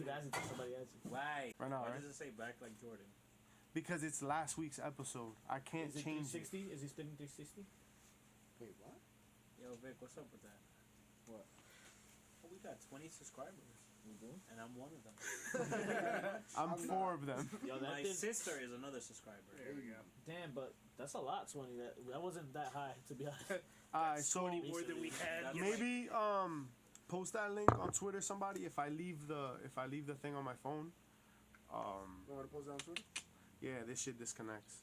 keep asking till somebody answers. Why? Right now, Why right? does it say back like Jordan? Because it's last week's episode. I can't Is it change it. 360? Is he spinning 360? Wait, what? Yo, Vic, what's up with that? What? Oh, we got 20 subscribers, We do. and I'm one of them. I'm 4 of them. Yo, that My did, sister is another subscriber. There we go. damn, but that's a lot, 20. That wasn't that high, to be honest. Alright, so More than we had. That's maybe post that link on Twitter. Somebody, if I leave the thing on my phone, You want to post that on Twitter? yeah, this shit disconnects.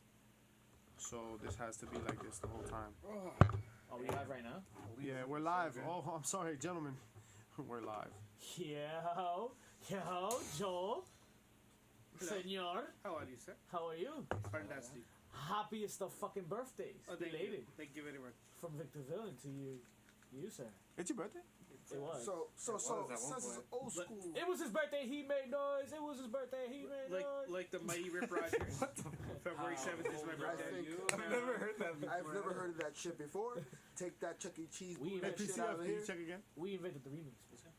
So this has to be like this the whole time. Oh, Are we live right now? Yeah, we're live. Oh, I'm sorry, gentlemen. We're live. Yo, Joel. Senor, How are you, sir? how are you? Fantastic. Happiest of fucking birthdays. Oh, thank Belated. you. Thank you very much. From Victor Villain to you, sir. It's your birthday? It was. so, was at one since it's point. old school. It was his birthday, he made noise. It was his birthday, he made noise. Like the Mighty Rip Rogers. February 7th is my I birthday. think I've never heard that before. I've never heard of that shit before. Take that Chuck E. Cheese, We move that shit out PCF, of can here. you check again? We invented the remix.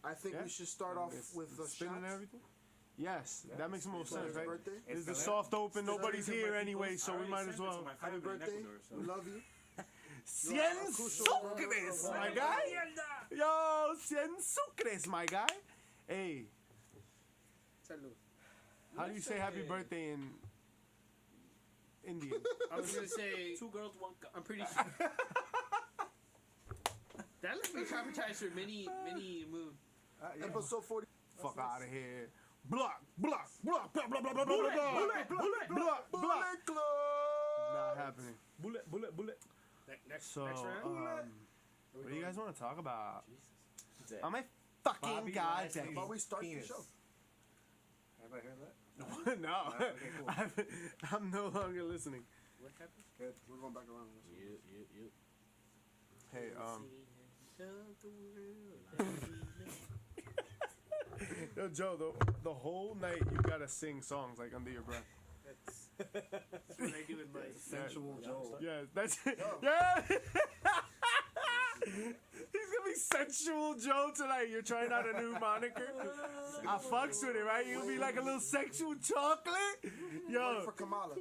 I think Yeah? we should start off It's with the spinning and shots. everything? Yes, Yeah. that makes the most For sense, his right? birthday. It's the It's soft open, nobody's It's here my anyway, people's- so I we already might sent as it to well. my Happy family in birthday. Ecuador, so. We love you. Cien Crucial- sucres, my guy. Yo, cien sucres, my guy. Hey, Salud. how do you say happy birthday in Indian? I was gonna say, 2 girls, 1 cup. I'm pretty sure. That left me traumatized for many moon. Yeah. Episode 40. Fuck out of here. Block, block, block, block, block, block, block, block, block, block, block. Bullet Club. Not happening. Bullet. Next So, round. what do you guys want to talk about? Jesus. I'm a fucking Bobby goddamn. Lashley. While we start Penis. the show. Have I heard that? No, Okay, cool. I'm no longer listening. What happened? Good. We're going back around. You. Hey, yo, Joe, the whole night you gotta sing songs like under your breath. That's what I do in life. Sensual Joel. Yeah, that's yeah. He's gonna be sensual Joe tonight. You're trying out a new moniker. I fucks with it, right? You'll be like a little sexual chocolate. Wait Yo, for Kamala.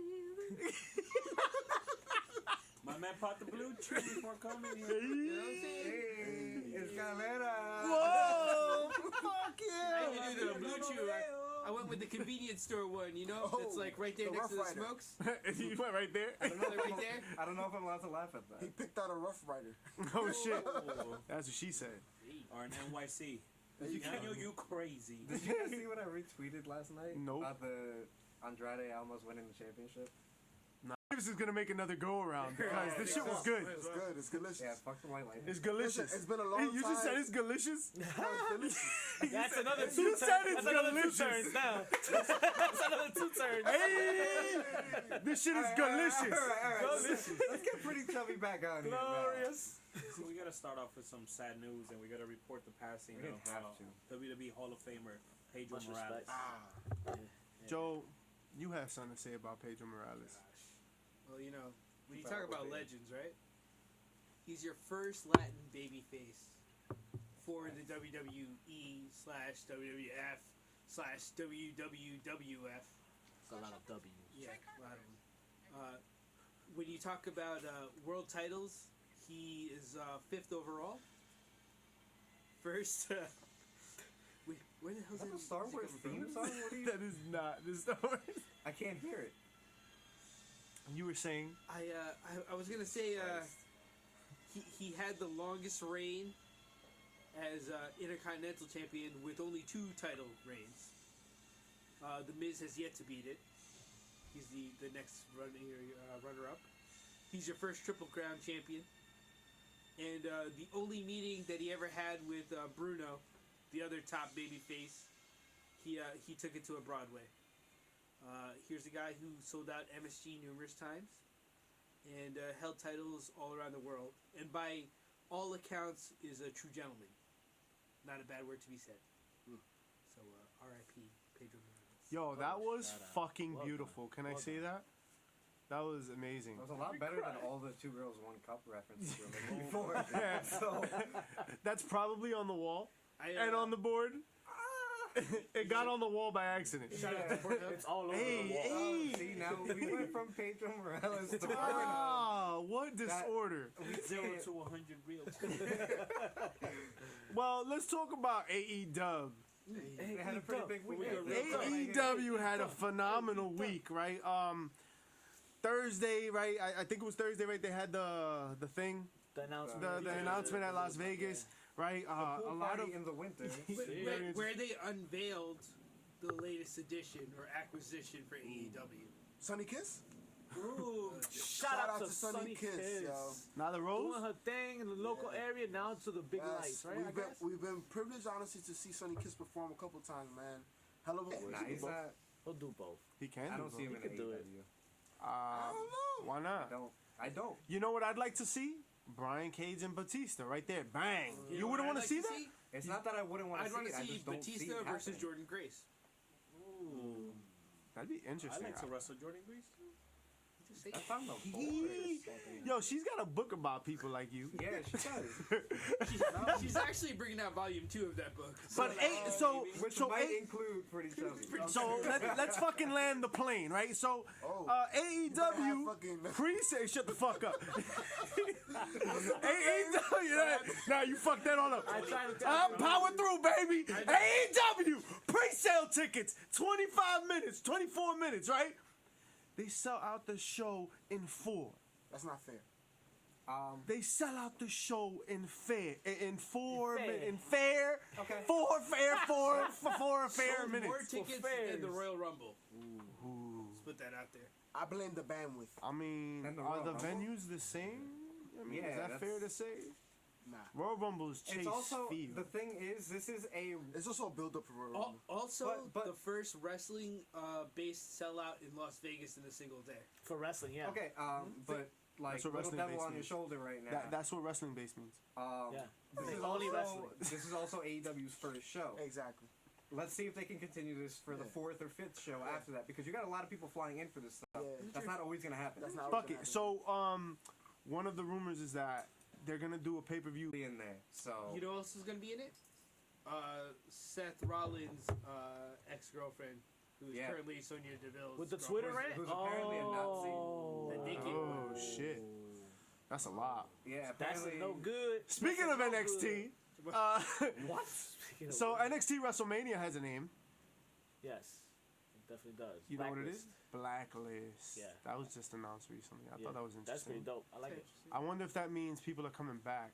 My man popped the blue chew before coming here. Hey, Escalera. whoa, fuck I yeah. had to do the blue chew. I went with the convenience store one, you know? Oh, It's like right there the next to the Rough Rider. smokes. You went right there. Like right there. I don't know if I'm allowed to laugh at He that. picked out a Rough Rider. Oh shit, that's what she said. Or an NYC. You Daniel, you crazy. Did you guys see what I retweeted last night? Nope. About the Andrade almost winning the championship? This is gonna make another go around because this shit was good. It's good. It's delicious. Yeah, fuck the white light. It's delicious. It's been a long Hey, you just time. said it's delicious. No, it's delicious. That's another two You said it's That's another two delicious. turns now. That's another 2 turns. Hey, this shit is delicious. Alright. Let's get pretty chubby back on here. man. Glorious. So we gotta start off with some sad news, and we gotta report the passing We didn't of have WWE Hall of Famer Pedro Much Morales. respect. Joe, you have something to say about Pedro Morales. Well, you know, when you Better talk about with it. legends, right? He's your first Latin babyface for the WWE / WWF / WWWF. It's a lot of W's. Yeah, a lot of them. When you talk about world titles, he is 5th overall. First, wait, where the hell's Is that that the Star Wars music coming theme from? song? What are you? That is not the story. I can't hear it. You were saying I was gonna say he had the longest reign as Intercontinental Champion with only 2 title reigns. The Miz has yet to beat it. He's the next runner-up. He's your first Triple Crown champion. And the only meeting that he ever had with Bruno, the other top babyface, he took it to a Broadway. Here's a guy who sold out MSG numerous times and held titles all around the world. And by all accounts, is a true gentleman. Not a bad word to be said. So, R.I.P. Pedro Morales. yo, that was Shout out. fucking Well beautiful. done. Can I Well say done. that? That was amazing. It was a lot better than all the 2 girls 1 cup references we were making before. Yeah. So That's probably on the wall I, and on the board. It got on the wall by accident. It's all over the Hey, wall. hey. See, now we went from Pedro Morales to Bruno. Ah, what disorder. 0 to 100 real. Well, let's talk about AEW. They had a pretty big week. AEW had a phenomenal week, right? Thursday, right? I think it was Thursday, right? They had the thing, The announcement. the announcement at Las Vegas, right? A lot of in the winter. Where they unveiled the latest edition or acquisition for AEW. Sunny Kiss? Ooh, shout out to Sunny Kiss. yo. Nyla Rose. Doing her thing in the local area, now to the big lights, right? I guess. We've been privileged, honestly, to see Sunny Kiss perform a couple times, man. Hell of a Nah, he's not. He'll do both. He can. I don't see him in could do it. AEW. I don't know. Why not? I don't. You know what I'd like to see? Brian Cage and Batista right there. Bang. You wouldn't want to see that? It's not that I wouldn't want to I'd see want it. to I see just don't see Batista it versus happening. Jordan Grace. That'd be I interesting. like to wrestle Jordan Grease. I found the Yo, she's got a book about people like you. Yeah, she does. She's actually bringing out volume 2 of that book. But Which might include Pretty Chubby. So let's fucking land the plane, right? So Oh. AEW fucking- pre-sale. Shut the fuck up. AEW. Now you fucked that all up. I'm power through, baby. AEW pre-sale tickets. 25 minutes, 24 minutes, right? They sell out the show in 4. That's not fair. They sell out the show in four fair minutes. More tickets fairs. than the Royal Rumble. Let's put that out there. I blame the bandwidth. I mean, And the are Royal the Rumble? venues the same? I mean, Yeah, is that that's- fair to say? Nah. Royal Rumble is Chase It's also Field. the thing is this is a It's also a build up for Royal Rumble. Also, But- the first wrestling based sellout in Las Vegas in a single day. For wrestling, yeah. okay. But like That's what little wrestling devil base on your means. shoulder right now. That's what wrestling base means. Yeah. This is Only wrestling. this is also AEW's first show. Exactly. Let's see if they can continue this for the Yeah. 4th or 5th show after that, because you got a lot of people flying in for this stuff. Yeah. That's not always gonna happen. That's not Fuck what's it. gonna So, one of the rumors is that they're gonna do a pay-per-view. in there. So You know who else is going to be in it? Seth Rollins' ex-girlfriend, who is Yeah. currently Sonya Deville's With the girlfriend. Twitter rant? who's apparently a Nazi. The naked Oh one. shit, that's a lot. yeah, That's apparently no good. Speaking That's of no NXT, good. what? Speaking of So what? NXT WrestleMania has a name. Yes, it definitely does. You know what it is? Blacklist. Blacklist. Yeah. That was just announced recently. I Yeah, thought that was That's pretty interesting. dope. I like it. I wonder if that means people are coming back.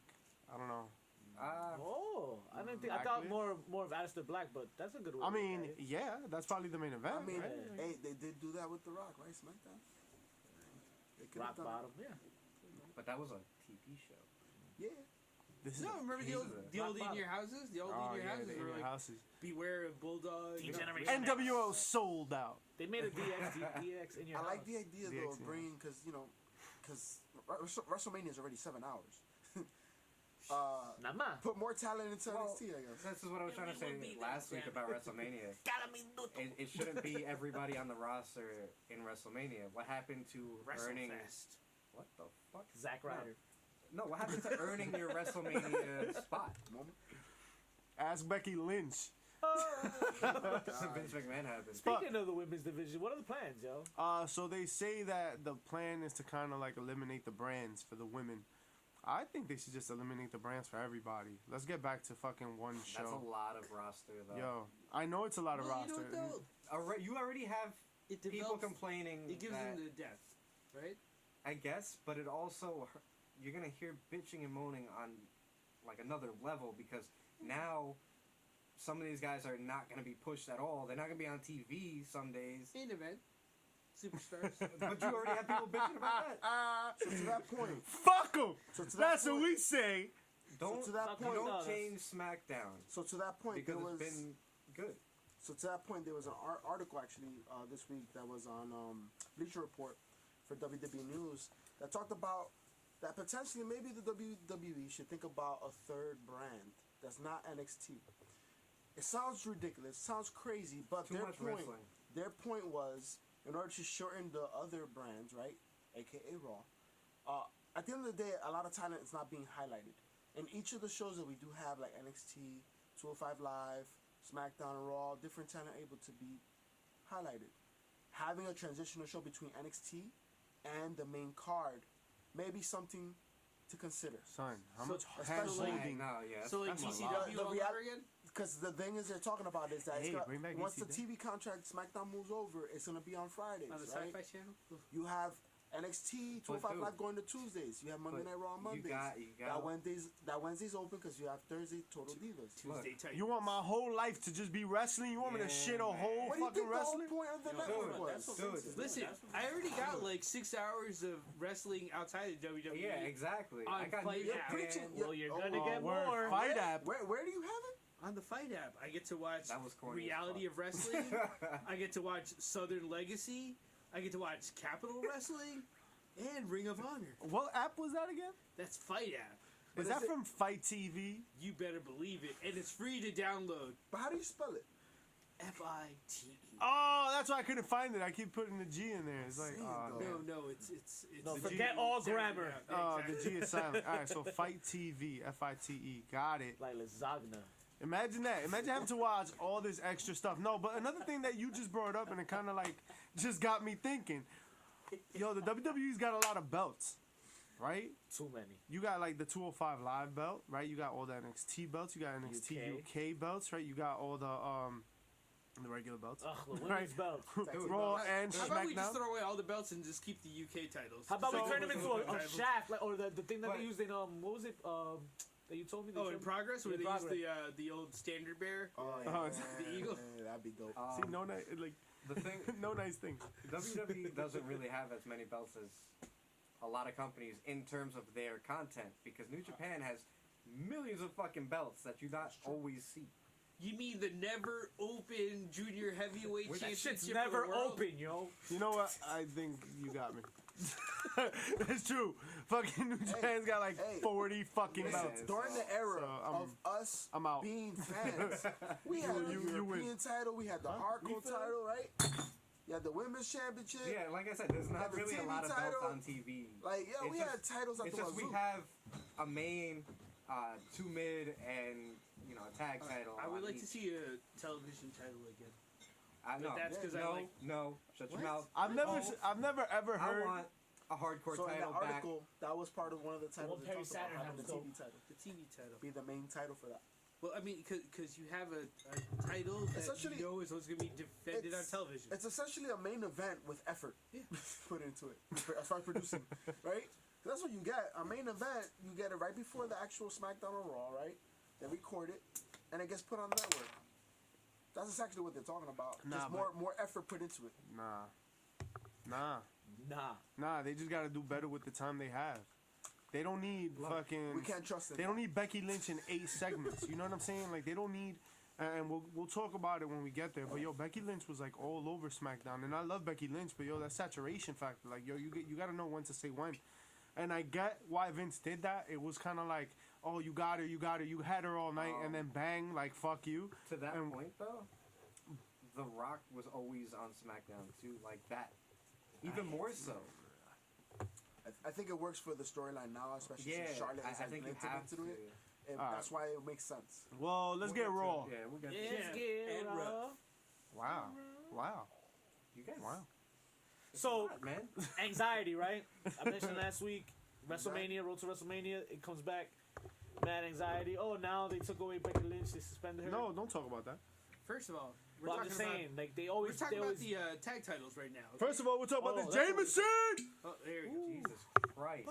I don't know. Oh, I didn't think. I thought more of Aleister Black, but that's a good one. I mean, yeah, that's probably the main event. I mean, right? hey, they did do that with The Rock, right? SmackDown. They could've rock done bottom. Yeah. but that was a TV show. Yeah. This is No, remember the old Rock In Your Houses? The old In Your Houses the were In Your like, Houses. beware of Bulldog. Degeneration. NWO sold out. They made a DX in your I house. like the idea, though, of DX, yeah. bringing, because WrestleMania is already 7 hours. Nama. Put more talent into Well, NXT, I guess. This is what I was trying to say last week about WrestleMania. It shouldn't be everybody on the roster in WrestleMania. What happened to earning? WrestleFest. What the fuck? Zack Ryder. No, what happened to earning your WrestleMania spot? Ask Becky Lynch. Vince McMahon happened. Speaking of the women's division, what are the plans, yo? So they say that the plan is to kind of like eliminate the brands for the women. I think they should just eliminate the brands for everybody. Let's get back to fucking one show. That's a lot of roster, though. Yo, I know it's a lot of Well, you roster. know what, though? You already have It people develops, complaining. it gives that, them the depth, right? I guess, but it also you're gonna hear bitching and moaning on like another level because now some of these guys are not gonna be pushed at all. They're not gonna be on TV some days. Main event. Superstars. But you already have people bitching about that. So to that point, Fuck them. So to that That's what point- we say. Don't to that point, don't no, change SmackDown so to that point, because there was. it's been good. So to that point, there was an article actually this week that was on Bleacher Report for WWE News that talked about that potentially maybe the WWE should think about a third brand that's not NXT. It sounds ridiculous, sounds crazy, but Too much wrestling. their point was in order to shorten the other brands, right, aka Raw. At the end of the day, a lot of talent is not being highlighted. In each of the shows that we do have, like NXT, 205 Live, SmackDown and Raw, different talent able to be highlighted. Having a transitional show between NXT and the main card may be something to consider. Son, how So- much especially- hand-holding? No, yeah. So like that's a lot. TCW The all real- over again? Because the thing is, they're talking about is that Hey, it's bring back once the ECW. TV contract SmackDown moves over, it's gonna be on Fridays, On the right? Sci-Fi Channel? You have NXT 205 dude, Live going to Tuesdays. You have Monday but Night Raw on Mondays. you got that Wednesday's open because you have Thursday Total Divas. Tuesday tight. You want my whole life to just be wrestling? You want me to Yeah, shit a man. whole What do you fucking think the whole wrestling? point of the network was? dude, Listen, I already got like 6 hours of wrestling outside of WWE. Yeah, exactly. On I got Fight New App. Japan. Well, you're Oh, gonna get Word. more. Fight app. Where do you have it? On the Fight app, I get to watch That was corny as Reality fuck. of Wrestling. I get to watch Southern Legacy. I get to watch Capital Wrestling and Ring of Honor. What app was that again? That's Fight app. Is that from Fight TV? You better believe it, and it's free to download. But how do you spell it? FITE. Oh, that's why I couldn't find it. I keep putting the G in there. It's like, oh, No, damn. No, it's No, the forget G. all It's everything grammar. out. Oh, Yeah, the G is silent. All right, so Fight TV, Fite. Got it. Like lasagna. Imagine that. Imagine having to watch all this extra stuff. No, but another thing that you just brought up and it kind of like just got me thinking. Yo, the WWE's got a lot of belts, right? Too many. You got like the 205 Live belt, right? You got all the NXT belts. You got NXT UK belts, right? You got all the regular belts. Ugh, the women's Right. belt. Raw and How about we just SmackDown. throw away all the belts and just keep the UK titles? How about So- we turn them into a Titles. shaft, like, or the thing that But- they used in what was it? That you told me. they Oh, in showed me? Progress, where In they Progress. used the old standard bearer. Oh, Oh, the Eagle. That'd be dope. See, no nice, like The thing, no nice things. WWE doesn't really have as many belts as a lot of companies in terms of their content because New Japan has millions of fucking belts that you not always see. You mean the never open junior heavyweight Wait, that championship? Shit's of never the world? open, yo. You know what? I think you got me. It's true. Fucking New Japan's got like hey. 40 fucking Listen, belts. during the era So, of us I'm out. being fans, we had You the win. European title, we had the hardcore title, right? You had the women's championship. Yeah, like I said, there's not the really a TV lot of belts title. on TV. Like, yeah, It's we just- had titles at It's the just we wazoo. have a main, two mid, and a tag title. I would on like to each. see a television title again. No, that's 'cause I no, like- no. Shut your What? mouth. I've never, Oh, I've never ever I heard. want a hardcore So in title that back. article, that was part of one of the titles. one they Perry talked about, Saturn having had the was TV title. The TV title. Be the main title for that. Well, I mean, because you have a title that Essentially, you know is what's going to be defended on it's- television. It's essentially a main event with effort put into it as far as producing, right? That's what you get. A main event, you get it right before the actual SmackDown or Raw, right? They record it, and it gets put on the network. That's exactly what they're talking about. Nah, Just more effort put into it. Nah. They just gotta do better with the time they have. They don't need fucking. We can't trust it. They don't need Becky Lynch in 8 segments. You know what I'm saying? Like they don't need. And we'll talk about it when we get there. But yo, Becky Lynch was like all over SmackDown, and I love Becky Lynch. But yo, that saturation factor, like yo, you gotta know when to say when. And I get why Vince did that. It was kind of like, oh, you got her, you had her all night, and then bang, like fuck you. To that And- point, though, The Rock was always on SmackDown too, like that. Even more so. I think it works for the storyline now, especially Yeah, since Charlotte I has think you implemented have into to. it. And Alright. that's why it makes sense. Well, let's get Raw. Yeah, we'll get to Yes, it. get and Raw. Wow. You guys. Wow. So man. anxiety, right? I mentioned last week, WrestleMania, Road to WrestleMania, it comes back. Mad anxiety. Oh, now they took away Becky Lynch. They suspended her. No, don't talk about that. First of all, we're Well, I'm talking just about saying, like they we're always. talking they about always the tag titles right now. okay? First of all, we'll talk about Oh, this that's Jameson. Oh, there you go. Jesus Christ.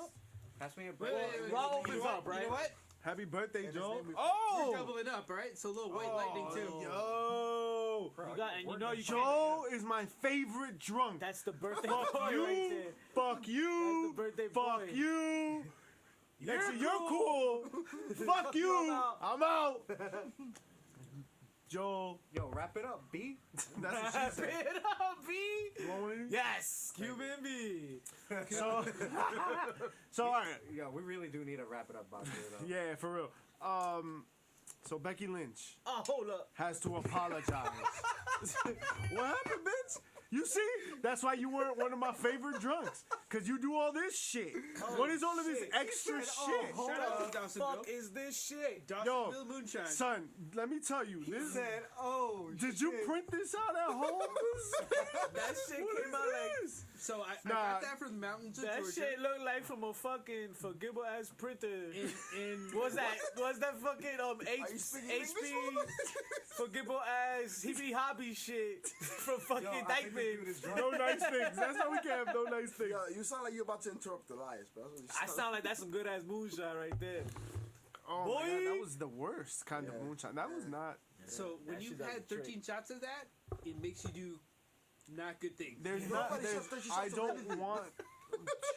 Pass me a Wait, break. wait, wait, Raw you opens know up, what? right? You know what? Happy birthday, And his Joe. name is- We're Oh, doubling up, right? So a little white lightning too. yo. You got, and you know you can't. Joe is my favorite drunk. That's the birthday Fuck boy right you. there. Fuck you. That's the birthday Fuck boy. you. You're cool. Fuck you. I'm out. Joel. Yo, wrap it up, B. That's what she said. It up, B. Lonely. Yes, Cuban B. So, so all right. Yo, we really do need to wrap it up, Bob. Though. Yeah, for real. So Becky Lynch Oh, hold up. has to apologize. What happened, bitch? You see? That's why you weren't one of my favorite drunks. Cause you do all this shit. What is all of this extra shit? Hold Shout out up. to What the Dawsonville. fuck is this shit? Dawsonville Yo, Moonshine. son, let me tell you. This Said, oh, Did you print this out at home? That shit came out like So I Nah. got that from the mountains of that Georgia. shit looked like from a fucking forgivable ass printer. in Was that fucking Are you speaking English? HP forgivable ass hippity hobby shit from fucking Yo, I think this dude Dykeman? is drunk. No nice things. That's how we can have no nice things. Yo, you sound like you're about to interrupt Elias, bro. That's what you I sound like that's some good ass moonshine right there. Oh my god, Boy. that was the worst kind of Yeah. moonshine. That was not. So when That you've shit doesn't had 13 shots of that, it makes you do not good things. There's Nobody not. shots There's, 30 I shots of don't anything. want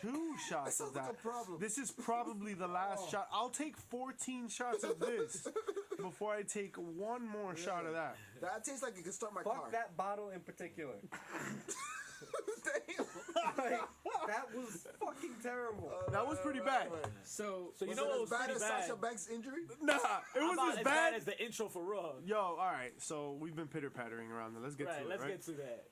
2 That shots sounds of like that. a problem. This is probably the last shot. I'll take 14 shots of this before I take one more shot of that. That tastes like it could start my Fuck car. that bottle in particular. Damn. Like, that was fucking terrible. That was pretty bad. So So you Was know it what as was bad pretty as bad? Sasha Banks' injury? Nah, it How was about as bad. as the intro for Raw. Yo, all right. So we've been pitter pattering around there. Let's get Right, to it. let's right? get to that.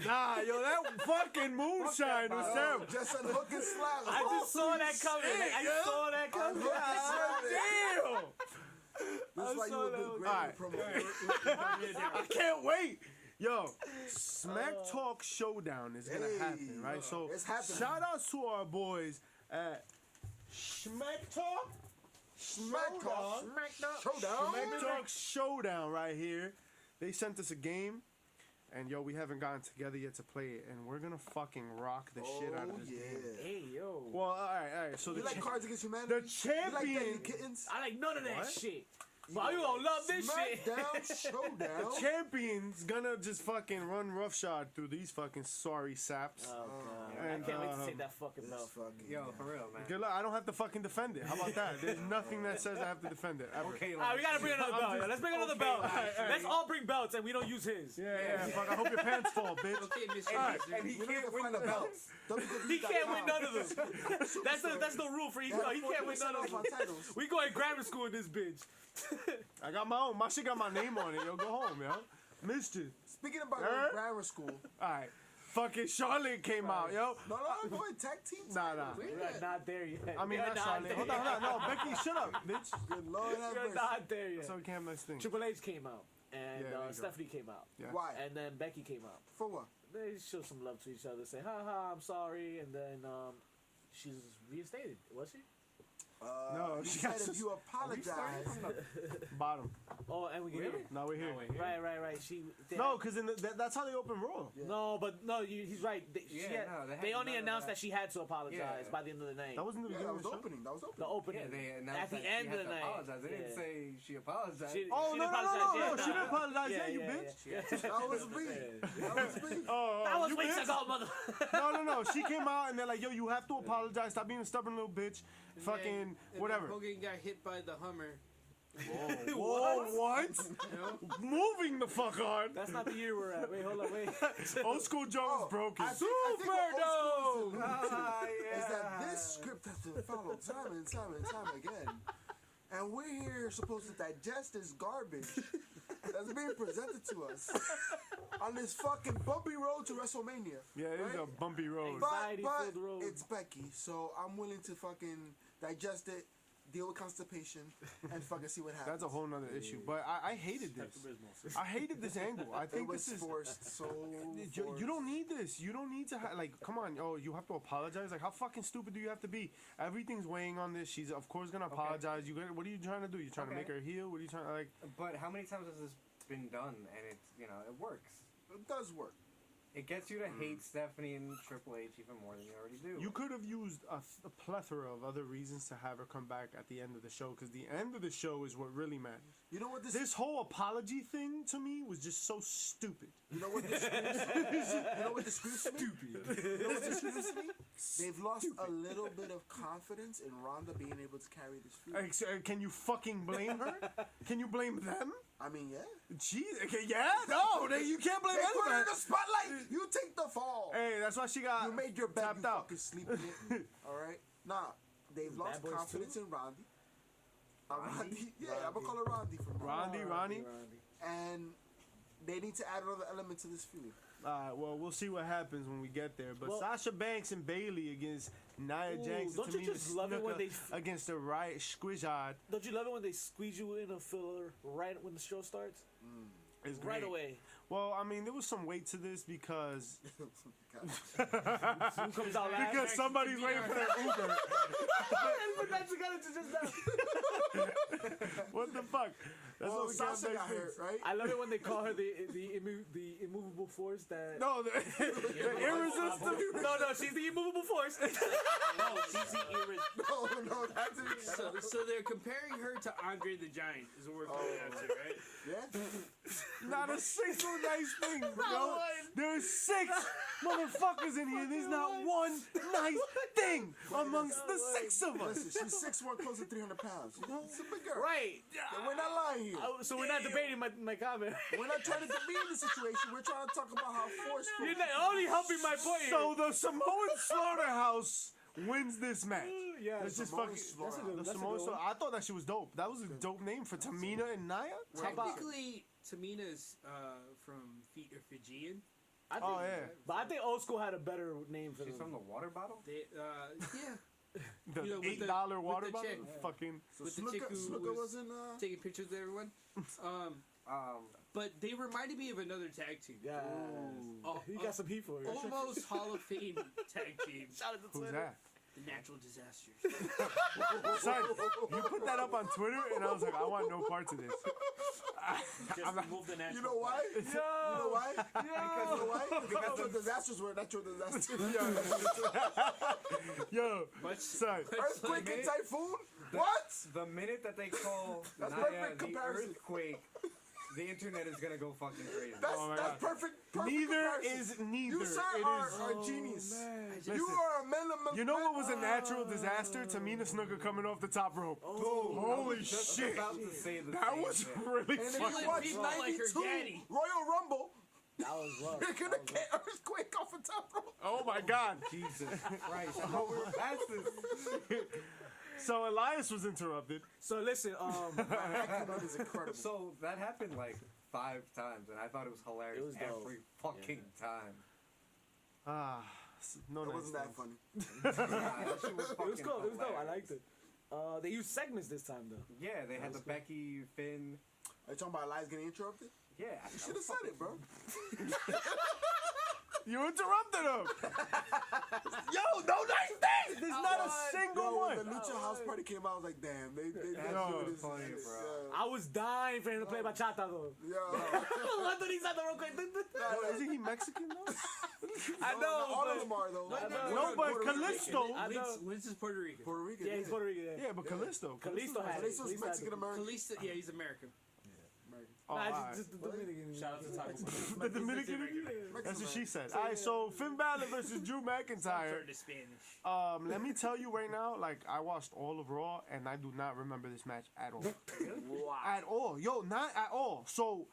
Nah, yo, that fucking moonshine was terrible. Just on hook and slap. I just saw that coming. Like, I saw that coming. Hook and slap. Damn! That's why you saw would that be one. great Alright. in promo. I can't wait. Yo, Smack Talk Showdown is gonna happen, right? So It's happening. shout out to our boys at Smack Talk Smack talk. Showdown. Showdown. Smack Talk Showdown right here. They sent us a game, and yo, we haven't gotten together yet to play it, and we're gonna fucking rock the shit out of this game. Hey, yo. Well, all right. So You like Cards Against Humanity? the You like champion. Deadly Kittens? I like none of that What? shit. But you gonna love this shit. Smackdown Showdown. Champion's gonna just fucking run roughshod through these fucking sorry saps. Oh, God. And, I can't wait to um, take that fucking This belt. fucking Yo, for real, man. Good luck. I don't have to fucking defend it. How about that? There's nothing that says I have to defend it. Ever. Okay, Alright, we gotta bring another I'm belt. just- yo. Let's bring another okay, belt. alright, Let's all bring belts and we don't use his. Yeah. Fuck. I hope your pants fall, bitch. Okay, Mr. Alright, Mister. and he You can't can win find the the belts. He can't win none of them. That's the rule for each belt. He can't win none of them. titles. We going grammar school in this bitch. I got my own. My shit got my name on it. Yo, go home, yo. Mischief. Speaking about Huh? grammar school, All right. Fucking Charlotte came out, yo. no, go ahead, tag team. Nah. We're not there yet. I mean, We're not not Charlotte. there Hold on. yet. No, Becky, shut up, bitch. Good Lord have We're mercy. not there yet. So we can't have nice things. Triple H came out, and Yeah, there you go. Stephanie came out, Yeah. Why? and then Becky came out. For what? They show some love to each other, say, "Ha ha, I'm sorry," and then she's reinstated. Was she? No, you she said got if you apologize, Bottom. Oh, and we can hear. Now we're here. Right. She. they No, had- because that's how they open Raw. No, but no, he's right. Yeah, no, they had they only none of announced that. that she had to apologize Yeah. by the end of the night. That wasn't the yeah, beginning that of was the show. opening. That was the opening. opening. Yeah, they announced at the that end she of had the to night. apologize. They didn't Yeah. say she apologized. She- Oh, she no, didn't apologize no. yet, She didn't apologize Yeah, yet, you yeah, bitch. yeah. That was me. That was me. Oh, That was you weeks bitch. ago, mother. No. She came out and they're like, yo, you have to apologize. Stop being a stubborn little bitch. And Fucking then whatever. Hogan got hit by the Hummer. Whoa, what? You know? Moving the fuck on. That's not the year we're at. Wait, hold on, wait. Old school Joe is broken. I think what old school is Ah, yeah. is that this script has been followed time and time again. And we're here supposed to digest this garbage that's being presented to us on this fucking bumpy road to WrestleMania. Yeah, it is right? a bumpy road. But Anxiety-filled road. it's Becky, so I'm willing to fucking digest it, deal with constipation, and fucking see what happens. That's a whole nother issue. But I hated this. I hated this angle. I It think was this is. forced, so You don't need this. You don't need to like. Come on, you have to apologize. Like, how fucking stupid do you have to be? Everything's weighing on this. She's of course gonna apologize. What are you trying to do? You trying to Okay. make her heal? What are you trying to like? But how many times has this been done? And it's, it works. It does work. It gets you to hate Stephanie and Triple H even more than you already do. You could have used a plethora of other reasons to have her come back at the end of the show, because the end of the show is what really matters. You know what This whole apology thing to me was just so stupid. You know what this screams to me? You know what this screams to me? You know what this screams to me? They've lost a little bit of confidence in Ronda being able to carry this feud. Like, so, can you fucking blame her? Can you blame them? I mean, yeah. Jeez, okay, yeah, no, you can't blame They put her in anybody. the spotlight. You take the fall. Hey, that's why she got You made your bed. tapped You out. fucking sleep in it. All right. Nah, they've lost Boys confidence in Rondi. Rondi? Yeah, I'm gonna call her Rondi from now. Ronnie. And they need to add another element to this feud. Well, we'll see what happens when we get there. But Well- Sasha Banks and Bailey against Nia Ooh, Jax don't to you me just was love it when snooker they- against the right Squizard. Don't you love it when they squeeze you in a filler right when the show starts? It's great. right away. Well, I mean, there was some weight to this because Who comes out last? because somebody's waiting for their Uber. What the fuck? That's Well, what we got Sasha got next hurt, right? I love it when they call her the immovable force that. No, the irresistible. No, she's the immovable force. No, she's the No, that's it. So they're comparing her to Andre the Giant, is what we're finding out to, right? Yeah. Not a single nice thing, bro. There's 6 motherfuckers in here. There's not one nice thing amongst the 6 of us. Listen, she's 6'1", close to 300 pounds. She's a big girl. Right. And we're not lying here. So we're not debating my comment. We're not trying to demean the situation. We're trying to talk about how forceful. You're not only helping my point. So the Samoan Slaughterhouse wins this match. yeah, Let's just Samoan fucking. Slaughterhouse. The That's a Samoan good one. Slaughter- I thought that shit was dope. That was a dope name for Tamina and Nia. Technically, Tamina's from Fijian. I think, Oh yeah, But I think old school had a better name for She's them. from the water bottle. They, yeah, the You know, with the- $8 with water the bottle. chick. Fucking. So with the chick who Snuka was was in. taking pictures of everyone. But they reminded me of another tag team. Yeah. Oh, He got some heat for it. Almost Hall of Fame tag team. Shout out to Who's Twitter. that? The Natural Disasters. Son, you put that up on Twitter, and I was like, I want no parts of this. Just remove the natural. You know why? You know why? You know why? Because natural disasters were natural disasters. Yo, Much, son. Earthquake and typhoon? What? The minute that they call That's Nia perfect the comparison. earthquake, the internet is gonna go fucking crazy. That's, Oh my that's God. perfect. Neither comparison. is neither. You, sir, It are is. a genius. Listen, You are a man. you know what was a natural disaster? Tamina Snuka coming off the top rope. Oh, Holy just shit. about to say the That same was thing. really And if fucking. you watch people like her 92 daddy. Royal Rumble, That was rough. you're gonna get earthquake off the top rope. Oh my God. Jesus Christ! I thought we were past this. So Elias was interrupted. So listen, That is incredible. So that happened like 5 times, and I thought it was hilarious It was dope. every fucking time. No, It nice wasn't that things. funny. Nah, that shit was it was fucking cool. It was dope. I hilarious. liked it. They used segments this time though. Yeah, they had the Becky, Finn. Are you talking about Elias getting interrupted? Yeah, You should have said it, bro. You interrupted him. Yo, no nice things. There's not a single Yo, one. when the Lucha House Party came out, I was like, damn, they No, do this. funny, this, bro. I was dying for him to play bachata though. Yo. Real quick. Yo, isn't he Mexican though? I know, All but of them are, though. No, but Puerto Rican. Callisto. I know. Lince is Puerto Rican. Puerto Rican. Yeah, he's Puerto Rican. Yeah. Yeah, but Callisto. Kalisto had it. Callisto's Kalisto had Mexican it. American. Kalista, yeah, he's American. Oh, Nah, alright. just the Dominican. Shout out to Taco. The Dominican. That's what she said. All right, so Finn Balor versus Drew McIntyre. Turn to Spanish. Let me tell you right now, like I watched all of Raw and I do not remember this match at all. At all, yo, not at all. So,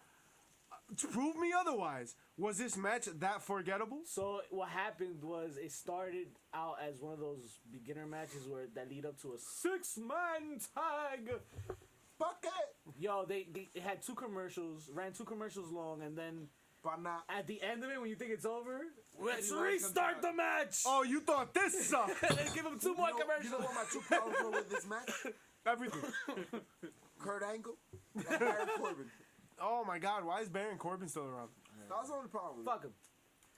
to prove me otherwise, was this match that forgettable? So what happened was it started out as one of those beginner matches where that lead up to a 6-man tag. Bucket. Yo, they had 2 commercials, ran 2 commercials long, and then But not. at the end of it, when you think it's over, let's Eddie Lawrence restart comes the out. match. Oh, you thought this sucked? And then give him 2 more You know commercials. what my 2 problems were with this match? Everything. Kurt Angle and Baron Corbin. Oh my God, why is Baron Corbin still around? That was the only problem. Fuck him.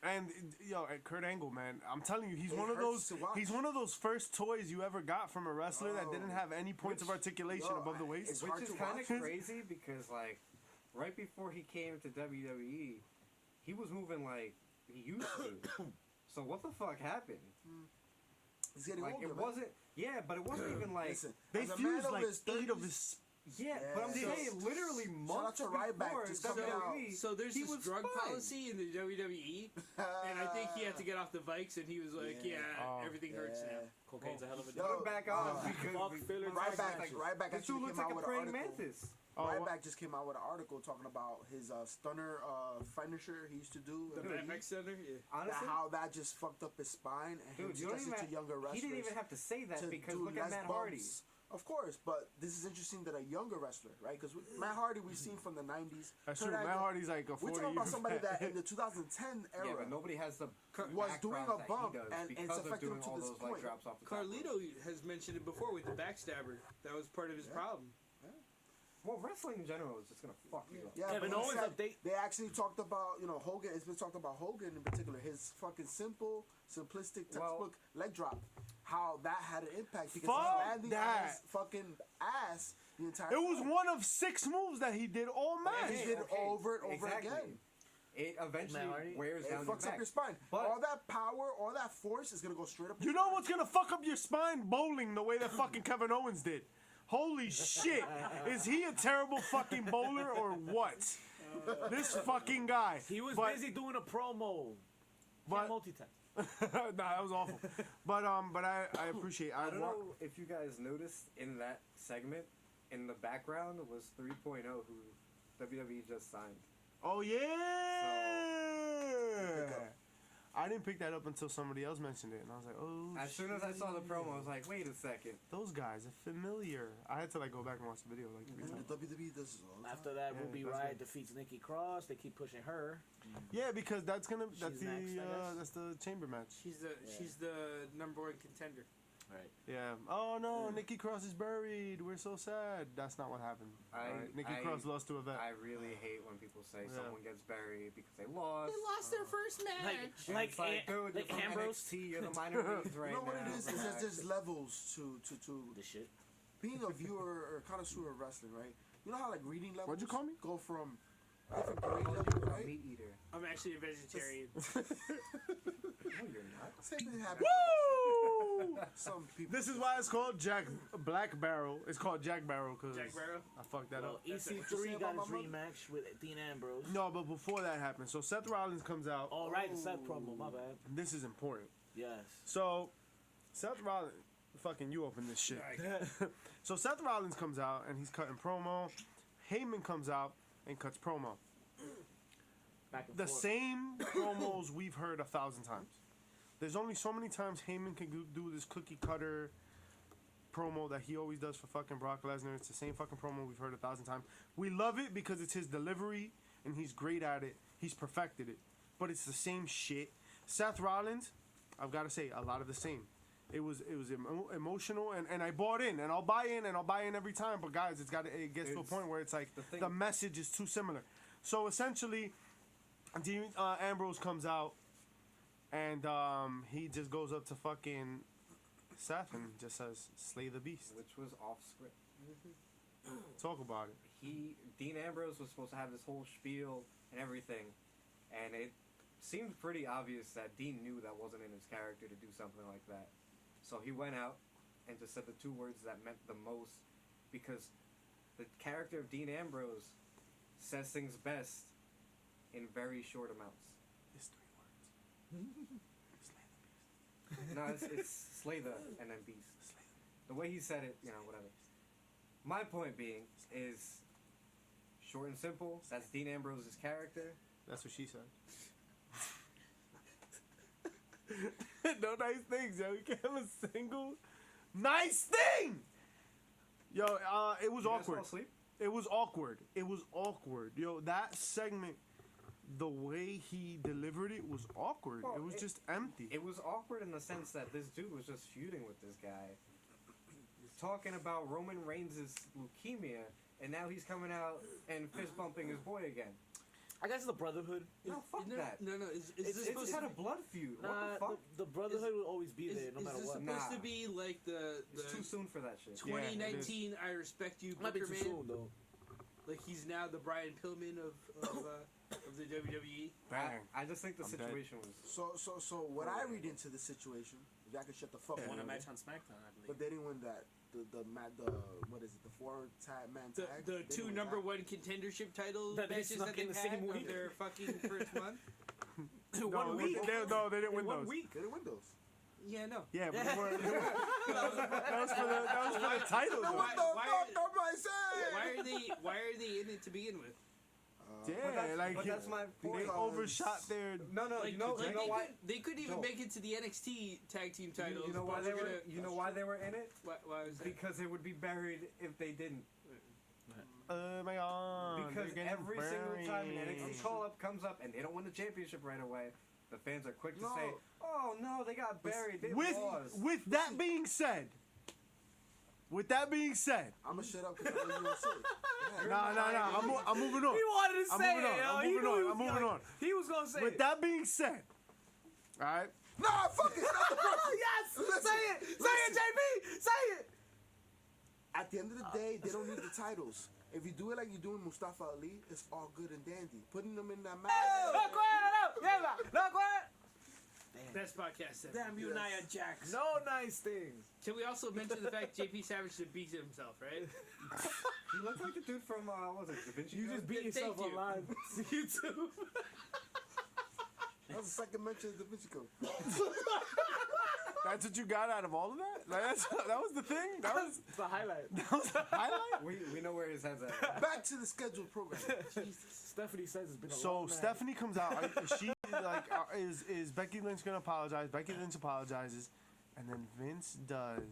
And yo, and Kurt Angle, man, I'm telling you, he's It one of hurts those. to watch. He's one of those first toys you ever got from a wrestler that didn't have any points of articulation yo, above the waist. it's Which hard is to kind watch. of crazy because, like, right before he came to WWE, he was moving like he used to. So what the fuck happened? He's getting Like, older, it man. wasn't. Yeah, but it wasn't even like. Listen, They as a man fused of like his 8 of 30s, his. Yeah, but I'm So- saying literally Shout out months to Ryback before just coming out. WWE, So there's he this was drug fine. policy in the WWE, and I think he had to get off the Vikes, and he was like, Yeah. Oh. everything hurts now. Cocaine's a hell of a Yo, Put him back on uh, because fuck we- filler Ryback matches. Ryback This actually dude looks came like out a with an praying article. mantis. Oh, Ryback just came out with an article talking about his stunner finisher he used to do. The and FX Center, yeah. Honestly, how that just fucked up his spine and him dude, you don't suggested even. to younger wrestlers. He didn't even have to say that to because do look at less Matt bumps. Hardy. Of course, but this is interesting that a younger wrestler, right? Because Matt Hardy we've seen from the 90s. That's Kurt true. Matt Angle- Hardy's like a 40 We're talking about somebody that in the 2010 era Yeah, but nobody has the was doing a background that he bump does and it's because of affected him doing to all this those leg point. drops off the top rope. Carlito has mentioned it before with the backstabber. That was part of his problem. Well, wrestling in general is just gonna fuck you up. Yeah, Kevin but he Owens said update. they actually talked about, Hogan. It's been talked about Hogan in particular. His fucking simple, simplistic textbook leg drop. How that had an impact because Fuck he landed that. his fucking ass the entire. It was time. one of 6 moves that he did all match. He did it over and over again. It eventually Man, wears It down your fucks up back. your spine. But- all that power, all that force is gonna go straight up. You know what's gonna fuck up your spine? Bowling the way that fucking Kevin Owens did. Holy shit. Is he a terrible fucking bowler or what? This fucking guy. He was But- busy doing a promo. But- Can't multitask. Nah, that was awful. But I appreciate. I don't know if you guys noticed in that segment, in the background was 3.0 who WWE just signed. Oh yeah. I didn't pick that up until somebody else mentioned it, and I was like, oh. As soon as I saw the promo, I was like, wait a second. Those guys are familiar. I had to like go back and watch the video like 3 And times. the WWE does this all the time. After that, Yeah, Ruby that's Riott good. defeats Nikki Cross. They keep pushing her. Yeah, because that's She's next, I guess. that's the chamber match. She's the number 1 contender. Right. Yeah. Oh no, Nikki Cross is buried. We're so sad. That's not what happened. Alright, Nikki Cross lost to Yvette. I really hate when people say Yeah. someone gets buried because they lost. lost their first match. And Like, it's like, dude, like you're from Ambrose. NXT, you're the minor leagues right You know what now. it is? Is that there's levels to This shit. being a viewer or connoisseur of wrestling, right? You know how like reading levels What'd you call me? go from different grade levels, right? Meat eater. I'm actually a vegetarian. No, you're not. Same thing happens. Woo! Some people. This is why it's called Black Barrel. It's called Jack Barrel because Jack Barrow. I fucked that Well, up. What you EC3 say got about his my mother? rematch with Dean Ambrose. No, but before that happened, so Seth Rollins comes out. All right, the Seth promo. My bad. This is important. Yes. So, Seth Rollins, fucking you open this shit. So Seth Rollins comes out and he's cutting promo. Heyman comes out and cuts promo. Back and The forth. same promos we've heard 1,000 times. There's only so many times Heyman can do this cookie cutter promo that he always does for fucking Brock Lesnar. It's the same fucking promo we've heard 1,000 times. We love it because it's his delivery and he's great at it. He's perfected it. But it's the same shit. Seth Rollins, I've got to say, a lot of the same. It was emotional and I bought in and I'll buy in every time. But guys, it gets to a It's point where it's like the thing- the message is too similar. So essentially, Ambrose comes out and he just goes up to fucking Seth and just says, "Slay the beast." Which was off script. Talk about it. Dean Ambrose was supposed to have this whole spiel and everything, and it seemed pretty obvious that Dean knew that wasn't in his character to do something like that. So he went out and just said the 2 words that meant the most, because the character of Dean Ambrose says things best in very short amounts. It's 3 words. Slay the beast. No, it's slay the and then beast. The way he said it, whatever. My point being is short and simple. That's Dean Ambrose's character. That's what she said. No nice things, yo. You can't have a single nice thing. Yo, it was You guys awkward. fall asleep? It was awkward. It was awkward. Yo, that segment, the way he delivered it was awkward. Well, it was just empty. It was awkward in the sense that this dude was just feuding with this guy, talking about Roman Reigns' leukemia, and now he's coming out and fist bumping his boy again. I guess the Brotherhood. No, fuck that. No, is It's this supposed had to a blood feud. What Nah, the fuck? the Brotherhood will always be there, no is matter this what. supposed Nah. to be like the It's too soon for that shit. Yeah, it 2019 I Respect You Might be Booker too Man? soon though. Like he's now the Brian Pillman of the WWE. Bang. I just think the I'm dead. situation was. So what I read into the situation, if y'all can shut the fuck Won a up. match on SmackDown, I But believe. they didn't win that. The what is it? The 4-man The tag. They didn't two win number that. 1 contendership title That they matches snuck that in they've the same had of week. their fucking first month. No, One week. they didn't win In 1 those. week. They didn't win those. Yeah, no. Yeah, but they weren't. That was for the title. No, though. what the why fuck are- am I saying? Why are they in it to begin with? Yeah, but that's my they point. overshot their. No, Like, you know like why? they could even Joe. make it to the NXT tag team titles. You know why but they we're were? gonna- You know why they were in it? Why was that? Because it would be buried if they didn't. Oh my god. Because they're getting every single time an buried. NXT call up comes up and they don't win the championship right away, the fans are quick to No. say, "Oh no, they got buried. They With lost." with that being said, With that being said, I'm gonna shut up because I know you gonna say it. nah. I'm moving on. He wanted to I'm say moving on. it. yo. I'm He moving knew on. he was I'm moving gonna- on. He was gonna say With it. that being said, all right. Nah, fuck it. Not the person. Yes. Listen, Say it. Say it, listen. JB. Say it. At the end of the day, they don't need the titles. If you do it like you're doing Mustafa Ali, it's all good and dandy. Putting them in that match. Best podcast ever. Damn you, Nia Jax. No nice things. Can we also mention the fact JP Savage should beat himself, right? He looks like the dude from what was it, Da Vinci You Code? just beat Thank yourself you. on live YouTube. That was the second mention of the Vinci Code. That's what you got out of all of that? Like, that was the thing? That was It's the highlight. the highlight? We know where his head's at. Back to the scheduled program. Stephanie says it's been a So long night. Stephanie comes out. She like is Becky Lynch gonna apologize? Becky Lynch apologizes, and then Vince does